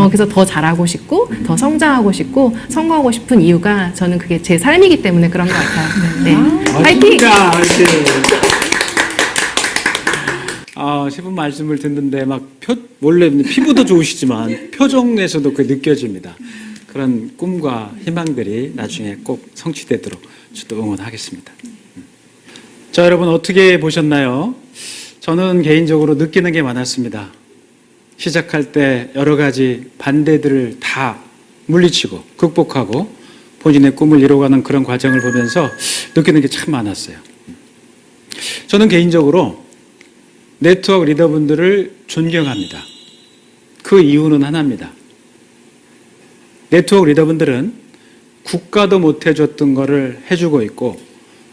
그래서 더 잘하고 싶고 더 성장하고 싶고 성공하고 싶은 이유가 저는 그게 제 삶이기 때문에 그런 것 같아요. 네. 화이팅! 화이팅! 10분 말씀을 듣는데 원래 피부도 좋으시지만 표정에서도 그게 느껴집니다. 그런 꿈과 희망들이 나중에 꼭 성취되도록 저도 응원하겠습니다. 자, 여러분 어떻게 보셨나요? 저는 개인적으로 느끼는 게 많았습니다. 시작할 때 여러 가지 반대들을 다 물리치고 극복하고 본인의 꿈을 이뤄가는 그런 과정을 보면서 느끼는 게 참 많았어요. 저는 개인적으로 네트워크 리더분들을 존경합니다. 그 이유는 하나입니다. 네트워크 리더분들은 국가도 못 해줬던 것을 해주고 있고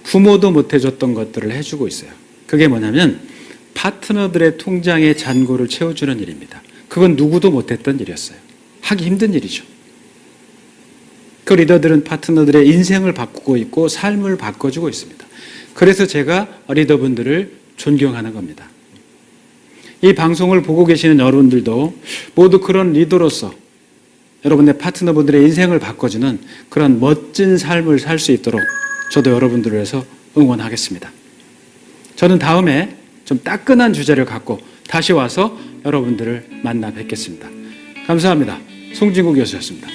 부모도 못 해줬던 것들을 해주고 있어요. 그게 뭐냐면 파트너들의 통장의 잔고를 채워주는 일입니다. 그건 누구도 못했던 일이었어요. 하기 힘든 일이죠. 그 리더들은 파트너들의 인생을 바꾸고 있고 삶을 바꿔주고 있습니다. 그래서 제가 리더분들을 존경하는 겁니다. 이 방송을 보고 계시는 여러분들도 모두 그런 리더로서 여러분의 파트너분들의 인생을 바꿔주는 그런 멋진 삶을 살 수 있도록 저도 여러분들을 위해서 응원하겠습니다. 저는 다음에 좀 따끈한 주제를 갖고 다시 와서 여러분들을 만나 뵙겠습니다. 감사합니다. 송진구 교수였습니다.